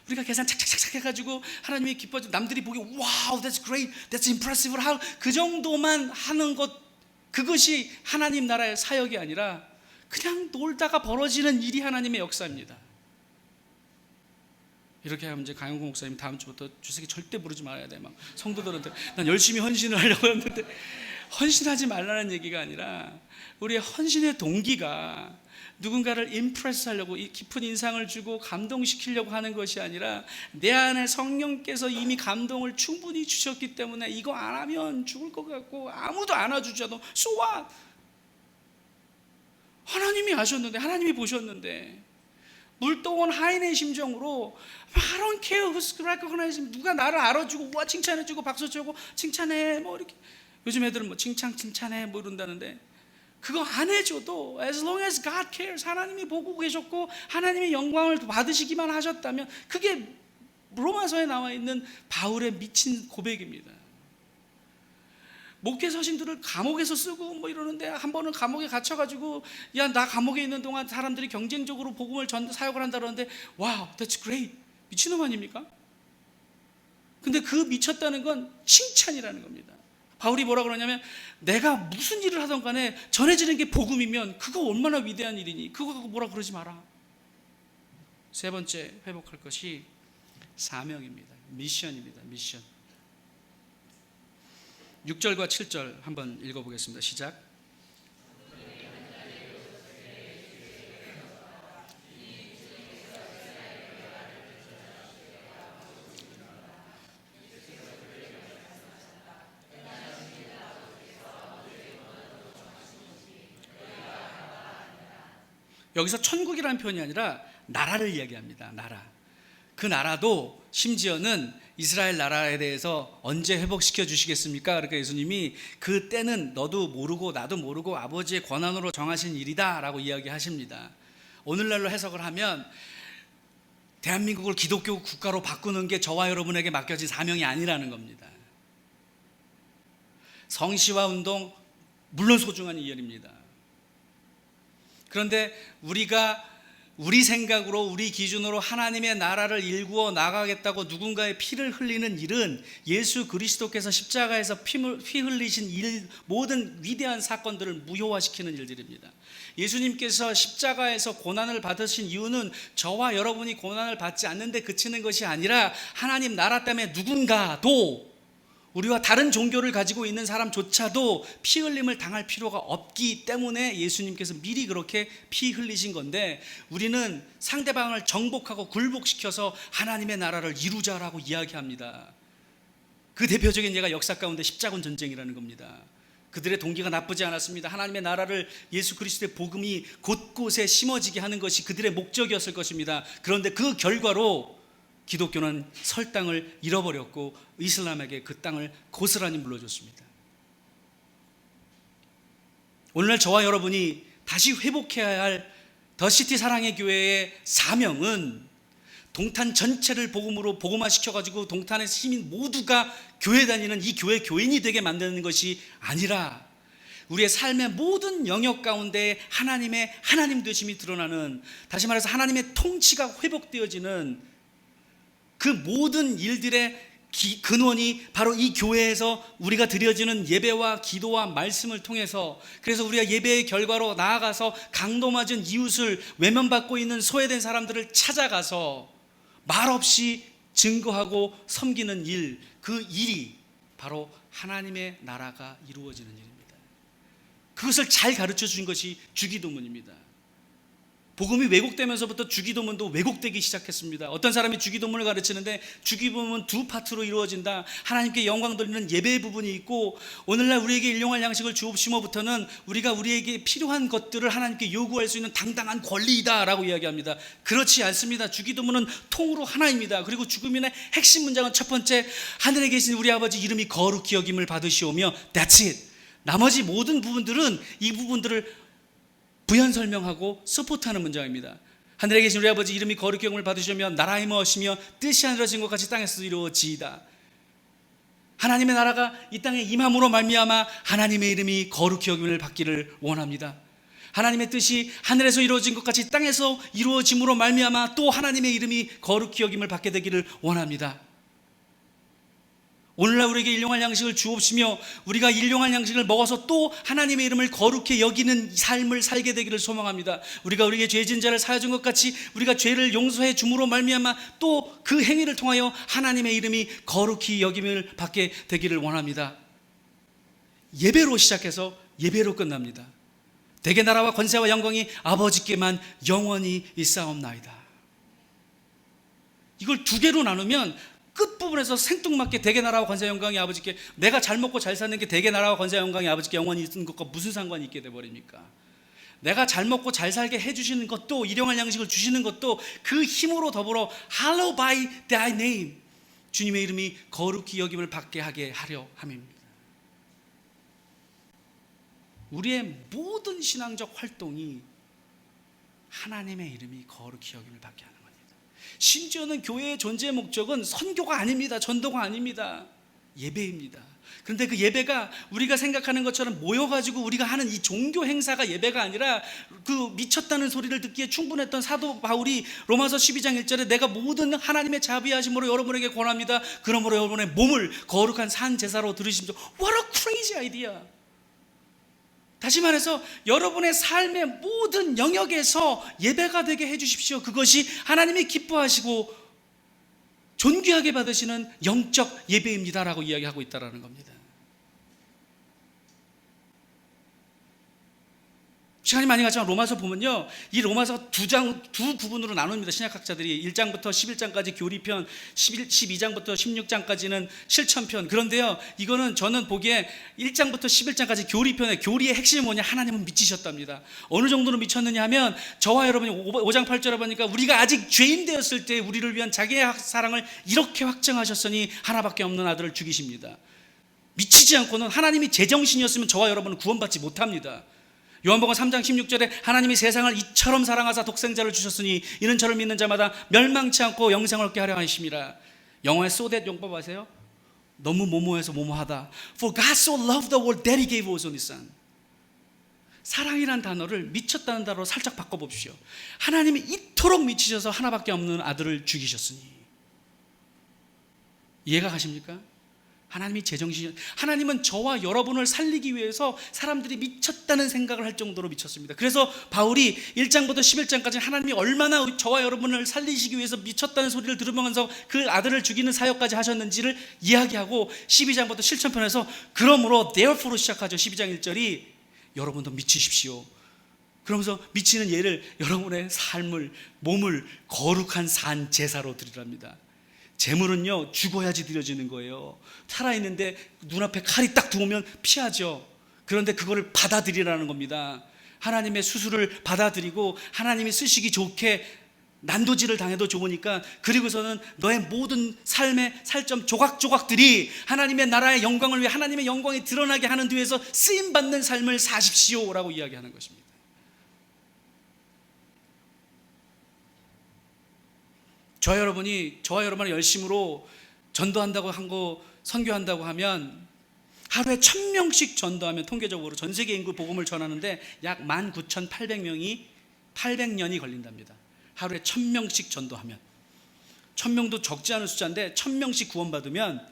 우리가 계산 착착착착 해가지고 하나님이 기뻐지고 남들이 보기 Wow, that's great, that's impressive, 그 정도만 하는 것, 그것이 하나님 나라의 사역이 아니라 그냥 놀다가 벌어지는 일이 하나님의 역사입니다. 이렇게 하면 이제 강영구 목사님 다음 주부터 주석이 절대 부르지 말아야 돼. 막 성도들한테 난 열심히 헌신을 하려고 했는데, 헌신하지 말라는 얘기가 아니라 우리의 헌신의 동기가 누군가를 임프레스 하려고, 깊은 인상을 주고 감동시키려고 하는 것이 아니라 내 안에 성령께서 이미 감동을 충분히 주셨기 때문에 이거 안 하면 죽을 것 같고 아무도 안아주지 않아도 So what? 하나님이 아셨는데, 하나님이 보셨는데, 물동원 하인의 심정으로 I don't care who's recognizing, 누가 나를 알아주고 와 칭찬해주고 박수 쳐주고 칭찬해 뭐 이렇게, 요즘 애들은 뭐 칭찬해 뭐 이런다는데, 그거 안 해줘도 as long as God cares, 하나님이 보고 계셨고 하나님의 영광을 받으시기만 하셨다면, 그게 로마서에 나와 있는 바울의 미친 고백입니다. 목회 서신들을 감옥에서 쓰고 뭐 이러는데, 한 번은 감옥에 갇혀가지고 야 나 감옥에 있는 동안 사람들이 경쟁적으로 복음을 사역을 한다 그러는데 wow, that's great. 미친놈 아닙니까? 근데 그 미쳤다는 건 칭찬이라는 겁니다. 바울이 뭐라 그러냐면, 내가 무슨 일을 하던 간에 전해지는 게 복음이면 그거 얼마나 위대한 일이니, 그거 갖고 뭐라 그러지 마라. 세 번째 회복할 것이 사명입니다. 미션입니다. 미션. 6절과 7절 한번 읽어보겠습니다. 시작. 여기서 천국이라는 표현이 아니라 나라를 이야기합니다. 나라. 그 나라도 심지어는 이스라엘 나라에 대해서 언제 회복시켜 주시겠습니까? 그러니까 예수님이 그 때는 너도 모르고 나도 모르고 아버지의 권한으로 정하신 일이다 라고 이야기하십니다. 오늘날로 해석을 하면 대한민국을 기독교 국가로 바꾸는 게 저와 여러분에게 맡겨진 사명이 아니라는 겁니다. 성시화 운동 물론 소중한 일입니다. 그런데 우리 생각으로 우리 기준으로 하나님의 나라를 일구어 나가겠다고 누군가의 피를 흘리는 일은 예수 그리스도께서 십자가에서 피 흘리신 일, 모든 위대한 사건들을 무효화시키는 일들입니다. 예수님께서 십자가에서 고난을 받으신 이유는 저와 여러분이 고난을 받지 않는데 그치는 것이 아니라 하나님 나라 때문에 누군가도, 우리와 다른 종교를 가지고 있는 사람조차도 피 흘림을 당할 필요가 없기 때문에 예수님께서 미리 그렇게 피 흘리신 건데, 우리는 상대방을 정복하고 굴복시켜서 하나님의 나라를 이루자라고 이야기합니다. 그 대표적인 예가 역사 가운데 십자군 전쟁이라는 겁니다. 그들의 동기가 나쁘지 않았습니다. 하나님의 나라를, 예수 그리스도의 복음이 곳곳에 심어지게 하는 것이 그들의 목적이었을 것입니다. 그런데 그 결과로 기독교는 설 땅을 잃어버렸고 이슬람에게 그 땅을 고스란히 물려줬습니다. 오늘날 저와 여러분이 다시 회복해야 할 더시티 사랑의 교회의 사명은 동탄 전체를 복음으로 복음화시켜가지고 동탄의 시민 모두가 교회 다니는 이 교회 교인이 되게 만드는 것이 아니라, 우리의 삶의 모든 영역 가운데 하나님의 하나님 되심이 드러나는, 다시 말해서 하나님의 통치가 회복되어지는 그 모든 일들의 근원이 바로 이 교회에서 우리가 드려지는 예배와 기도와 말씀을 통해서, 그래서 우리가 예배의 결과로 나아가서 강도 맞은 이웃을, 외면받고 있는 소외된 사람들을 찾아가서 말없이 증거하고 섬기는 일, 그 일이 바로 하나님의 나라가 이루어지는 일입니다. 그것을 잘 가르쳐 준 것이 주기도문입니다. 복음이 왜곡되면서부터 주기도문도 왜곡되기 시작했습니다. 어떤 사람이 주기도문을 가르치는데 주기도문은 두 파트로 이루어진다. 하나님께 영광 돌리는 예배의 부분이 있고, 오늘날 우리에게 일용할 양식을 주옵심어부터는 우리가 우리에게 필요한 것들을 하나님께 요구할 수 있는 당당한 권리이다 라고 이야기합니다. 그렇지 않습니다. 주기도문은 통으로 하나입니다. 그리고 주기도문의 핵심 문장은 첫 번째, 하늘에 계신 우리 아버지 이름이 거룩히 여김을 받으시오며, That's it. 나머지 모든 부분들은 이 부분들을 부연 설명하고 서포트하는 문장입니다. 하늘에 계신 우리 아버지 이름이 거룩히 여김을 받으시며 나라의 무엇이며 뜻이 하늘에 이루어진 것 같이 땅에서도 이루어지이다. 하나님의 나라가 이 땅에 임함으로 말미암아 하나님의 이름이 거룩히 여김을 받기를 원합니다. 하나님의 뜻이 하늘에서 이루어진 것 같이 땅에서 이루어짐으로 말미암아 또 하나님의 이름이 거룩히 여김을 받게 되기를 원합니다. 오늘날 우리에게 일용할 양식을 주옵시며, 우리가 일용할 양식을 먹어서 또 하나님의 이름을 거룩히 여기는 삶을 살게 되기를 소망합니다. 우리가 우리에게 죄진 자를 사하여 것 같이 우리가 죄를 용서해 줌으로 말미암아 또 그 행위를 통하여 하나님의 이름이 거룩히 여김을 받게 되기를 원합니다. 예배로 시작해서 예배로 끝납니다. 대개 나라와 권세와 영광이 아버지께만 영원히 있사옵나이다. 이걸 두 개로 나누면 끝부분에서 생뚱맞게 대개 나라와 권세 영광이 아버지께, 내가 잘 먹고 잘 사는 게 대개 나라와 권세 영광이 아버지께 영원히 있는 것과 무슨 상관이 있게 돼버립니까? 내가 잘 먹고 잘 살게 해주시는 것도, 일용할 양식을 주시는 것도 그 힘으로 더불어 Hallowed by thy name, 주님의 이름이 거룩히 여김을 받게 하게 하려 함입니다. 우리의 모든 신앙적 활동이 하나님의 이름이 거룩히 여김을 받게 하는, 심지어는 교회의 존재의 목적은 선교가 아닙니다. 전도가 아닙니다. 예배입니다. 그런데 그 예배가 우리가 생각하는 것처럼 모여가지고 우리가 하는 이 종교 행사가 예배가 아니라, 그 미쳤다는 소리를 듣기에 충분했던 사도 바울이 로마서 12장 1절에 내가 모든 하나님의 자비하심으로 여러분에게 권합니다. 그러므로 여러분의 몸을 거룩한 산 제사로 드리십시오. What a crazy idea. 다시 말해서 여러분의 삶의 모든 영역에서 예배가 되게 해주십시오. 그것이 하나님이 기뻐하시고 존귀하게 받으시는 영적 예배입니다라고 이야기하고 있다는 겁니다. 시간이 많이 갔지만 로마서 보면요, 이 로마서 두 부분으로 나눕니다. 신약학자들이 1장부터 11장까지 교리편, 12장부터 16장까지는 실천편. 그런데요, 이거는 저는 보기에 1장부터 11장까지 교리편의 교리의 핵심이 뭐냐, 하나님은 미치셨답니다. 어느 정도로 미쳤느냐 하면, 저와 여러분이 5장 8절에 보니까 우리가 아직 죄인 되었을 때 우리를 위한 자기의 사랑을 이렇게 확증하셨으니 하나밖에 없는 아들을 죽이십니다. 미치지 않고는, 하나님이 제정신이었으면 저와 여러분은 구원받지 못합니다. 요한복음 3장 16절에 하나님이 세상을 이처럼 사랑하사 독생자를 주셨으니 이는 저를 믿는 자마다 멸망치 않고 영생을 얻게 하려 하심이라. 영어의 so that 용법 아세요? 너무 모모해서 모모하다. For God so loved the world that he gave his only son. 사랑이란 단어를 미쳤다는 단어로 살짝 바꿔봅시오. 하나님이 이토록 미치셔서 하나밖에 없는 아들을 죽이셨으니. 이해가 가십니까? 하나님이 제정신, 하나님은 저와 여러분을 살리기 위해서 사람들이 미쳤다는 생각을 할 정도로 미쳤습니다. 그래서 바울이 1장부터 11장까지 하나님이 얼마나 저와 여러분을 살리시기 위해서 미쳤다는 소리를 들으면서 그 아들을 죽이는 사역까지 하셨는지를 이야기하고 12장부터 실천편에서 그러므로 therefore로 시작하죠. 12장 1절이 여러분도 미치십시오. 그러면서 미치는 예를 여러분의 삶을, 몸을 거룩한 산 제사로 드리랍니다. 제물은요, 죽어야지 드려지는 거예요. 살아있는데 눈앞에 칼이 딱 들어오면 피하죠. 그런데 그거를 받아들이라는 겁니다. 하나님의 수술을 받아들이고 하나님이 쓰시기 좋게 난도질을 당해도 좋으니까, 그리고서는 너의 모든 삶의 살점 조각조각들이 하나님의 나라의 영광을 위해 하나님의 영광이 드러나게 하는 위해서 쓰임받는 삶을 사십시오라고 이야기하는 것입니다. 저와 여러분이 열심으로 전도한다고 한 거, 선교한다고 하면 하루에 1000명씩 전도하면 통계적으로 전 세계 인구 복음을 전하는데 약 19,800년이 걸린답니다. 하루에 1000명씩 전도하면, 1000명도 적지 않은 숫자인데 1000명씩 구원받으면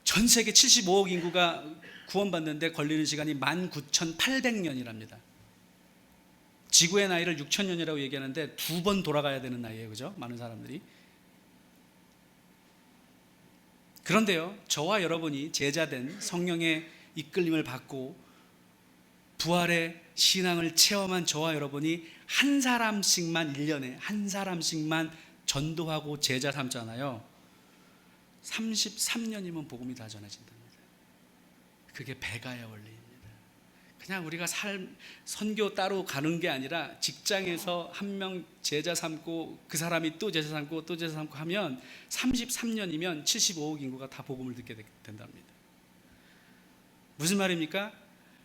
전 세계 75억 인구가 구원받는데 걸리는 시간이 19,800년이랍니다. 지구의 나이를 6,000년이라고 얘기하는데 2번 돌아가야 되는 나이예요. 그죠? 많은 사람들이. 그런데요, 저와 여러분이 제자된 성령의 이끌림을 받고 부활의 신앙을 체험한 저와 여러분이 한 사람씩만 1년에 한 사람씩만 전도하고 제자 삼잖아요. 33년이면 복음이 다 전해진답니다. 그게 배가의 원리입니다. 그냥 우리가 선교 따로 가는 게 아니라 직장에서 한 명 제자 삼고 그 사람이 또 제자 삼고 또 제자 삼고 하면 33년이면 75억 인구가 다 복음을 듣게 된답니다. 무슨 말입니까?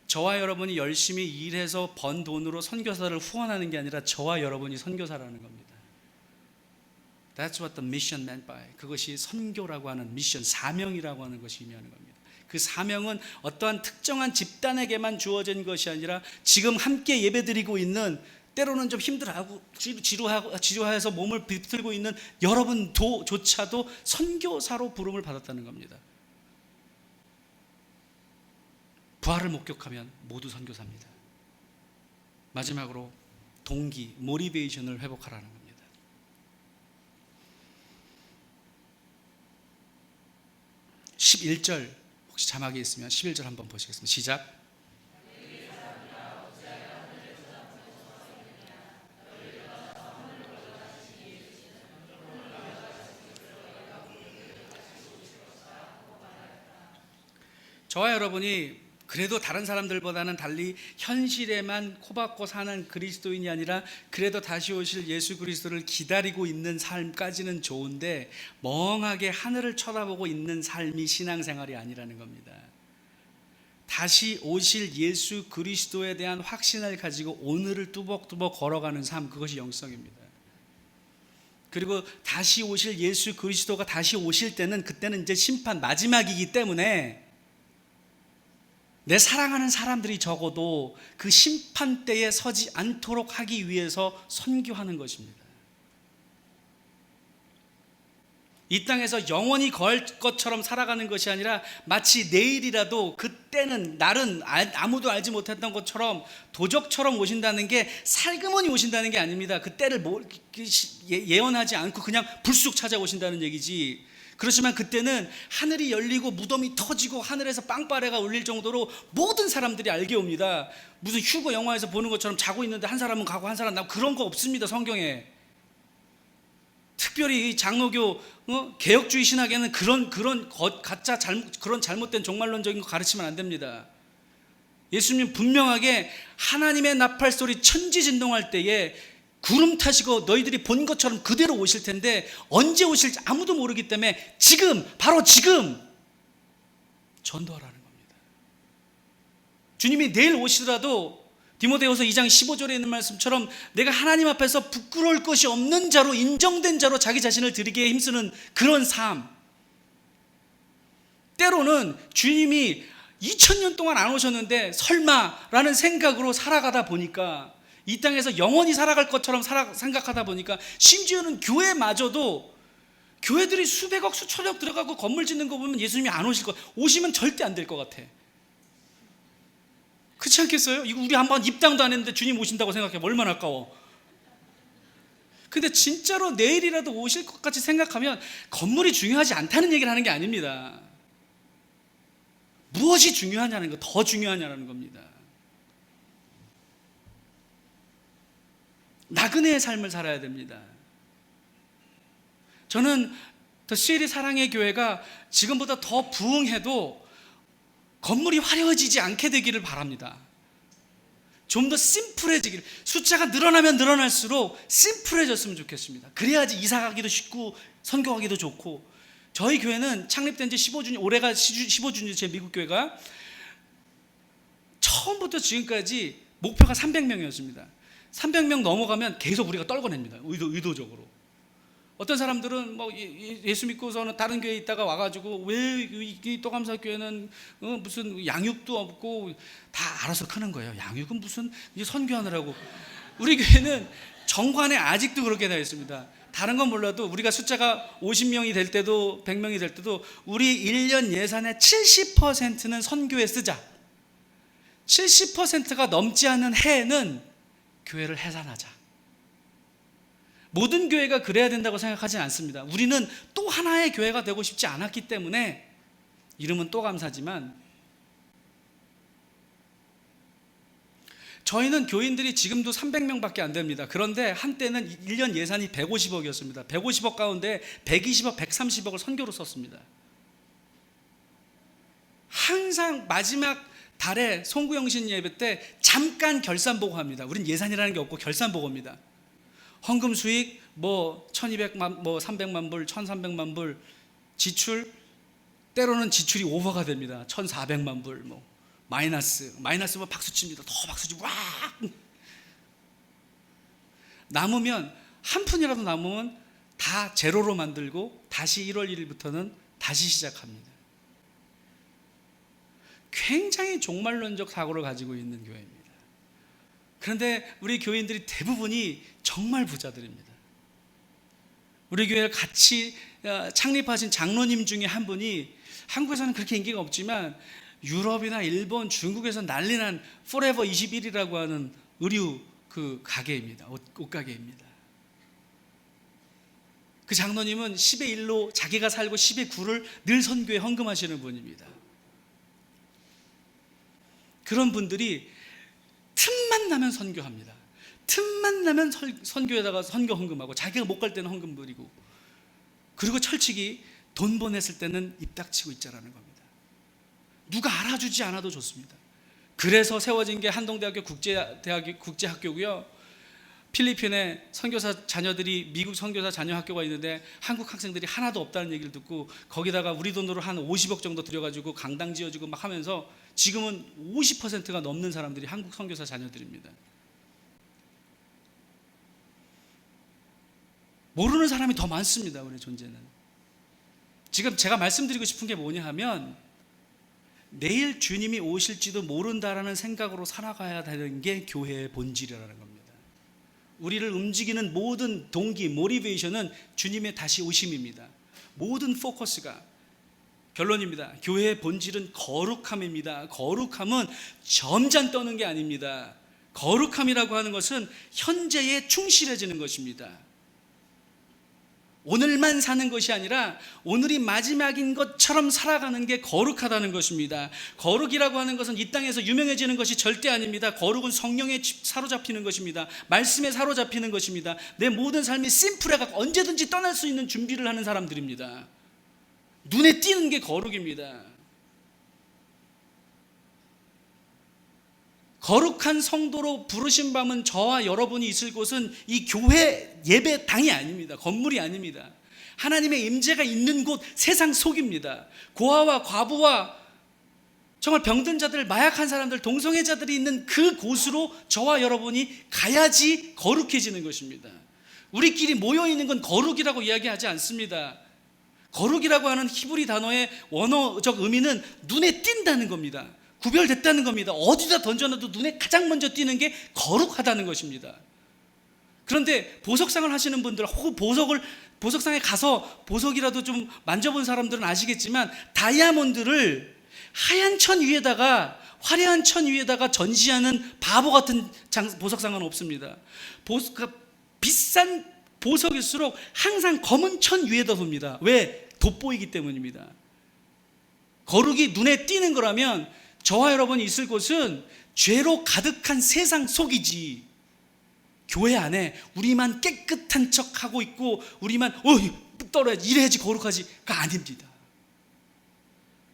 저와 여러분이 열심히 일해서 번 돈으로 선교사를 후원하는 게 아니라 저와 여러분이 선교사라는 겁니다. That's what the mission meant by. 그것이 선교라고 하는 미션, 사명이라고 하는 것이 의미하는 겁니다. 그 사명은 어떠한 특정한 집단에게만 주어진 것이 아니라 지금 함께 예배드리고 있는, 때로는 좀 힘들어하고 지루해서 몸을 비틀고 있는 여러분조차도 선교사로 부름을 받았다는 겁니다. 부활을 목격하면 모두 선교사입니다. 마지막으로 동기, 모티베이션을 회복하라는 겁니다. 11절, 혹시 자막이 있으면 11절 한번 보시겠습니다. 시작. 저와 여러분이 그래도 다른 사람들보다는 달리 현실에만 코박고 사는 그리스도인이 아니라 그래도 다시 오실 예수 그리스도를 기다리고 있는 삶까지는 좋은데, 멍하게 하늘을 쳐다보고 있는 삶이 신앙생활이 아니라는 겁니다. 다시 오실 예수 그리스도에 대한 확신을 가지고 오늘을 뚜벅뚜벅 걸어가는 삶, 그것이 영성입니다. 그리고 다시 오실 예수 그리스도가 다시 오실 때는, 그때는 이제 심판 마지막이기 때문에 내 사랑하는 사람들이 적어도 그 심판대에 서지 않도록 하기 위해서 선교하는 것입니다. 이 땅에서 영원히 거할 것처럼 살아가는 것이 아니라 마치 내일이라도, 그때는 날은 아무도 알지 못했던 것처럼 도적처럼 오신다는 게 살그머니 오신다는 게 아닙니다. 그때를 예언하지 않고 그냥 불쑥 찾아오신다는 얘기지. 그렇지만 그때는 하늘이 열리고 무덤이 터지고 하늘에서 빵빠레가 울릴 정도로 모든 사람들이 알게 옵니다. 무슨 휴거 영화에서 보는 것처럼 자고 있는데 한 사람은 가고 한 사람은 나고, 그런 거 없습니다. 성경에. 특별히 장로교 개혁주의 신학에는 그런 가짜 그런 잘못된 종말론적인 거 가르치면 안 됩니다. 예수님 분명하게 하나님의 나팔 소리 천지진동할 때에 구름 타시고 너희들이 본 것처럼 그대로 오실 텐데, 언제 오실지 아무도 모르기 때문에 지금, 바로 지금 전도하라는 겁니다. 주님이 내일 오시더라도 디모데후서 2장 15절에 있는 말씀처럼 내가 하나님 앞에서 부끄러울 것이 없는 자로, 인정된 자로 자기 자신을 드리기에 힘쓰는 그런 삶. 때로는 주님이 2000년 동안 안 오셨는데 설마라는 생각으로 살아가다 보니까, 이 땅에서 영원히 살아갈 것처럼 생각하다 보니까, 심지어는 교회마저도, 교회들이 수백억 수천억 들어가고 건물 짓는 거 보면 예수님이 안 오실 것, 오시면 절대 안 될 것 같아. 그렇지 않겠어요? 이거 우리 한번 입당도 안 했는데 주님 오신다고 생각해. 얼마나 아까워. 근데 진짜로 내일이라도 오실 것 같이 생각하면 건물이 중요하지 않다는 얘기를 하는 게 아닙니다. 무엇이 중요하냐는 거, 더 중요하냐는 겁니다. 나그네의 삶을 살아야 됩니다. 저는 더 시에리 사랑의 교회가 지금보다 더 부흥해도 건물이 화려해지지 않게 되기를 바랍니다. 좀 더 심플해지기를, 숫자가 늘어나면 늘어날수록 심플해졌으면 좋겠습니다. 그래야지 이사가기도 쉽고 선교하기도 좋고. 저희 교회는 창립된 지 15주년, 올해가 15주년, 제 미국 교회가 처음부터 지금까지 목표가 300명이었습니다. 300명 넘어가면 계속 우리가 떨궈냅니다. 의도적으로. 어떤 사람들은 뭐 예수 믿고서는 다른 교회에 있다가 와가지고 왜 이 또감사교회는 무슨 양육도 없고 다 알아서 크는 거예요. 양육은 무슨 선교하느라고. 우리 교회는 정관에 아직도 그렇게 되어 있습니다. 다른 건 몰라도 우리가 숫자가 50명이 될 때도 100명이 될 때도 우리 1년 예산의 70%는 선교에 쓰자. 70%가 넘지 않는 해에는 교회를 해산하자. 모든 교회가 그래야 된다고 생각하지는 않습니다. 우리는 또 하나의 교회가 되고 싶지 않았기 때문에, 이름은 또 감사지만, 저희는 교인들이 지금도 300명밖에 안 됩니다. 그런데 한때는 1년 예산이 150억이었습니다. 150억 가운데 120억, 130억을 선교로 썼습니다. 항상 마지막 달에 송구영신 예배 때 잠깐 결산 보고합니다. 우린 예산이라는 게 없고 결산 보고입니다. 헌금 수익 1200만, 300만 불, 1300만 불, 지출 때로는 지출이 오버가 됩니다. 1400만 불, 마이너스면 박수칩니다. 더 박수치고 와! 남으면, 한 푼이라도 남으면 다 제로로 만들고 다시 1월 1일부터는 다시 시작합니다. 굉장히 종말론적 사고를 가지고 있는 교회입니다. 그런데 우리 교인들이 대부분이 정말 부자들입니다. 우리 교회를 같이 창립하신 장로님 중에 한 분이, 한국에서는 그렇게 인기가 없지만 유럽이나 일본, 중국에서 난리난 포레버 21이라고 하는 의류 그 가게입니다. 옷가게입니다. 그 장로님은 10의 1로 자기가 살고 10의 9를 늘 선교에 헌금하시는 분입니다. 그런 분들이 틈만 나면 선교합니다. 틈만 나면 선교에다가 선교 헌금하고, 자기가 못 갈 때는 헌금 드리고, 그리고 철칙이 돈 보냈을 때는 입 닥치고 있자라는 겁니다. 누가 알아주지 않아도 좋습니다. 그래서 세워진 게 한동대학교 국제학교고요. 필리핀에 선교사 자녀들이, 미국 선교사 자녀 학교가 있는데 한국 학생들이 하나도 없다는 얘기를 듣고, 거기다가 우리 돈으로 한 50억 정도 들여가지고 강당 지어주고 막 하면서 지금은 50%가 넘는 사람들이 한국 선교사 자녀들입니다. 모르는 사람이 더 많습니다. 우리 존재는. 지금 제가 말씀드리고 싶은 게 뭐냐 하면, 내일 주님이 오실지도 모른다라는 생각으로 살아가야 되는 게 교회의 본질이라는 겁니다. 우리를 움직이는 모든 동기, 모티베이션은 주님의 다시 오심입니다. 모든 포커스가, 결론입니다. 교회의 본질은 거룩함입니다. 거룩함은 점잖 떠는 게 아닙니다. 거룩함이라고 하는 것은 현재에 충실해지는 것입니다. 오늘만 사는 것이 아니라 오늘이 마지막인 것처럼 살아가는 게 거룩하다는 것입니다. 거룩이라고 하는 것은 이 땅에서 유명해지는 것이 절대 아닙니다. 거룩은 성령에 사로잡히는 것입니다. 말씀에 사로잡히는 것입니다. 내 모든 삶이 심플해갖고 언제든지 떠날 수 있는 준비를 하는 사람들입니다. 눈에 띄는 게 거룩입니다. 거룩한 성도로 부르신 밤은 저와 여러분이 있을 곳은 이 교회 예배당이 아닙니다. 건물이 아닙니다. 하나님의 임재가 있는 곳, 세상 속입니다. 고아와 과부와 정말 병든 자들, 마약한 사람들, 동성애자들이 있는 그 곳으로 저와 여러분이 가야지 거룩해지는 것입니다. 우리끼리 모여있는 건 거룩이라고 이야기하지 않습니다. 거룩이라고 하는 히브리 단어의 원어적 의미는 눈에 띈다는 겁니다. 구별됐다는 겁니다. 어디다 던져놔도 눈에 가장 먼저 띄는 게 거룩하다는 것입니다. 그런데 보석상을 하시는 분들, 혹은 보석상에 가서 보석이라도 좀 만져본 사람들은 아시겠지만, 다이아몬드를 하얀 천 위에다가, 화려한 천 위에다가 전시하는 바보 같은 보석상은 없습니다. 비싼 보석일수록 항상 검은 천 위에다 둡니다. 왜? 돋보이기 때문입니다. 거룩이 눈에 띄는 거라면 저와 여러분이 있을 곳은 죄로 가득한 세상 속이지, 교회 안에 우리만 깨끗한 척하고 있고 우리만 떨어야지, 이래야지 거룩하지가 아닙니다.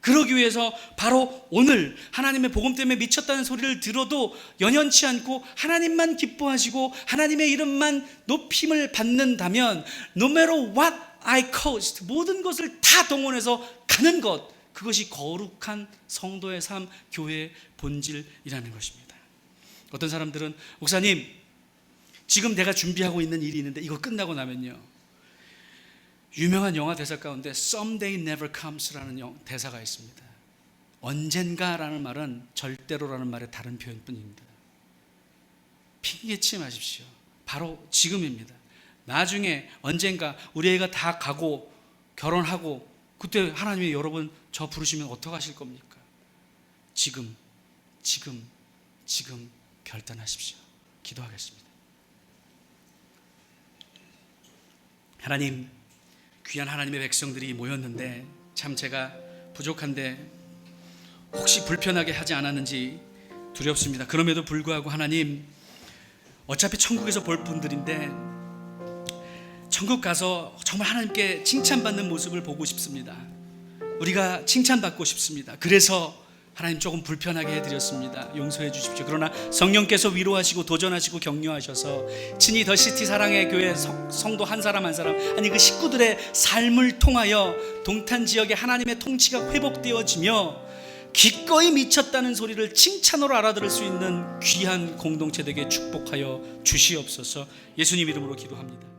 그러기 위해서 바로 오늘 하나님의 복음 때문에 미쳤다는 소리를 들어도 연연치 않고 하나님만 기뻐하시고 하나님의 이름만 높임을 받는다면 no matter what I cost, 모든 것을 다 동원해서 가는 것, 그것이 거룩한 성도의 삶, 교회의 본질이라는 것입니다. 어떤 사람들은 목사님, 지금 내가 준비하고 있는 일이 있는데 이거 끝나고 나면요, 유명한 영화 대사 가운데 Someday never comes라는 대사가 있습니다. 언젠가라는 말은 절대로라는 말의 다른 표현뿐입니다. 핑계치 마십시오. 바로 지금입니다. 나중에 언젠가 우리 애가 다 가고 결혼하고 그때 하나님이 여러분 저 부르시면 어떡하실 겁니까? 지금 결단하십시오. 기도하겠습니다. 하나님, 귀한 하나님의 백성들이 모였는데 참 제가 부족한데 혹시 불편하게 하지 않았는지 두렵습니다. 그럼에도 불구하고 하나님, 어차피 천국에서 볼 분들인데 천국 가서 정말 하나님께 칭찬받는 모습을 보고 싶습니다. 우리가 칭찬받고 싶습니다. 그래서 하나님 조금 불편하게 해드렸습니다. 용서해 주십시오. 그러나 성령께서 위로하시고 도전하시고 격려하셔서 친히 더 시티 사랑의 교회 성도 한 사람 한 사람, 아니 그 식구들의 삶을 통하여 동탄 지역의 하나님의 통치가 회복되어지며 기꺼이 미쳤다는 소리를 칭찬으로 알아들을 수 있는 귀한 공동체 되게 축복하여 주시옵소서. 예수님 이름으로 기도합니다.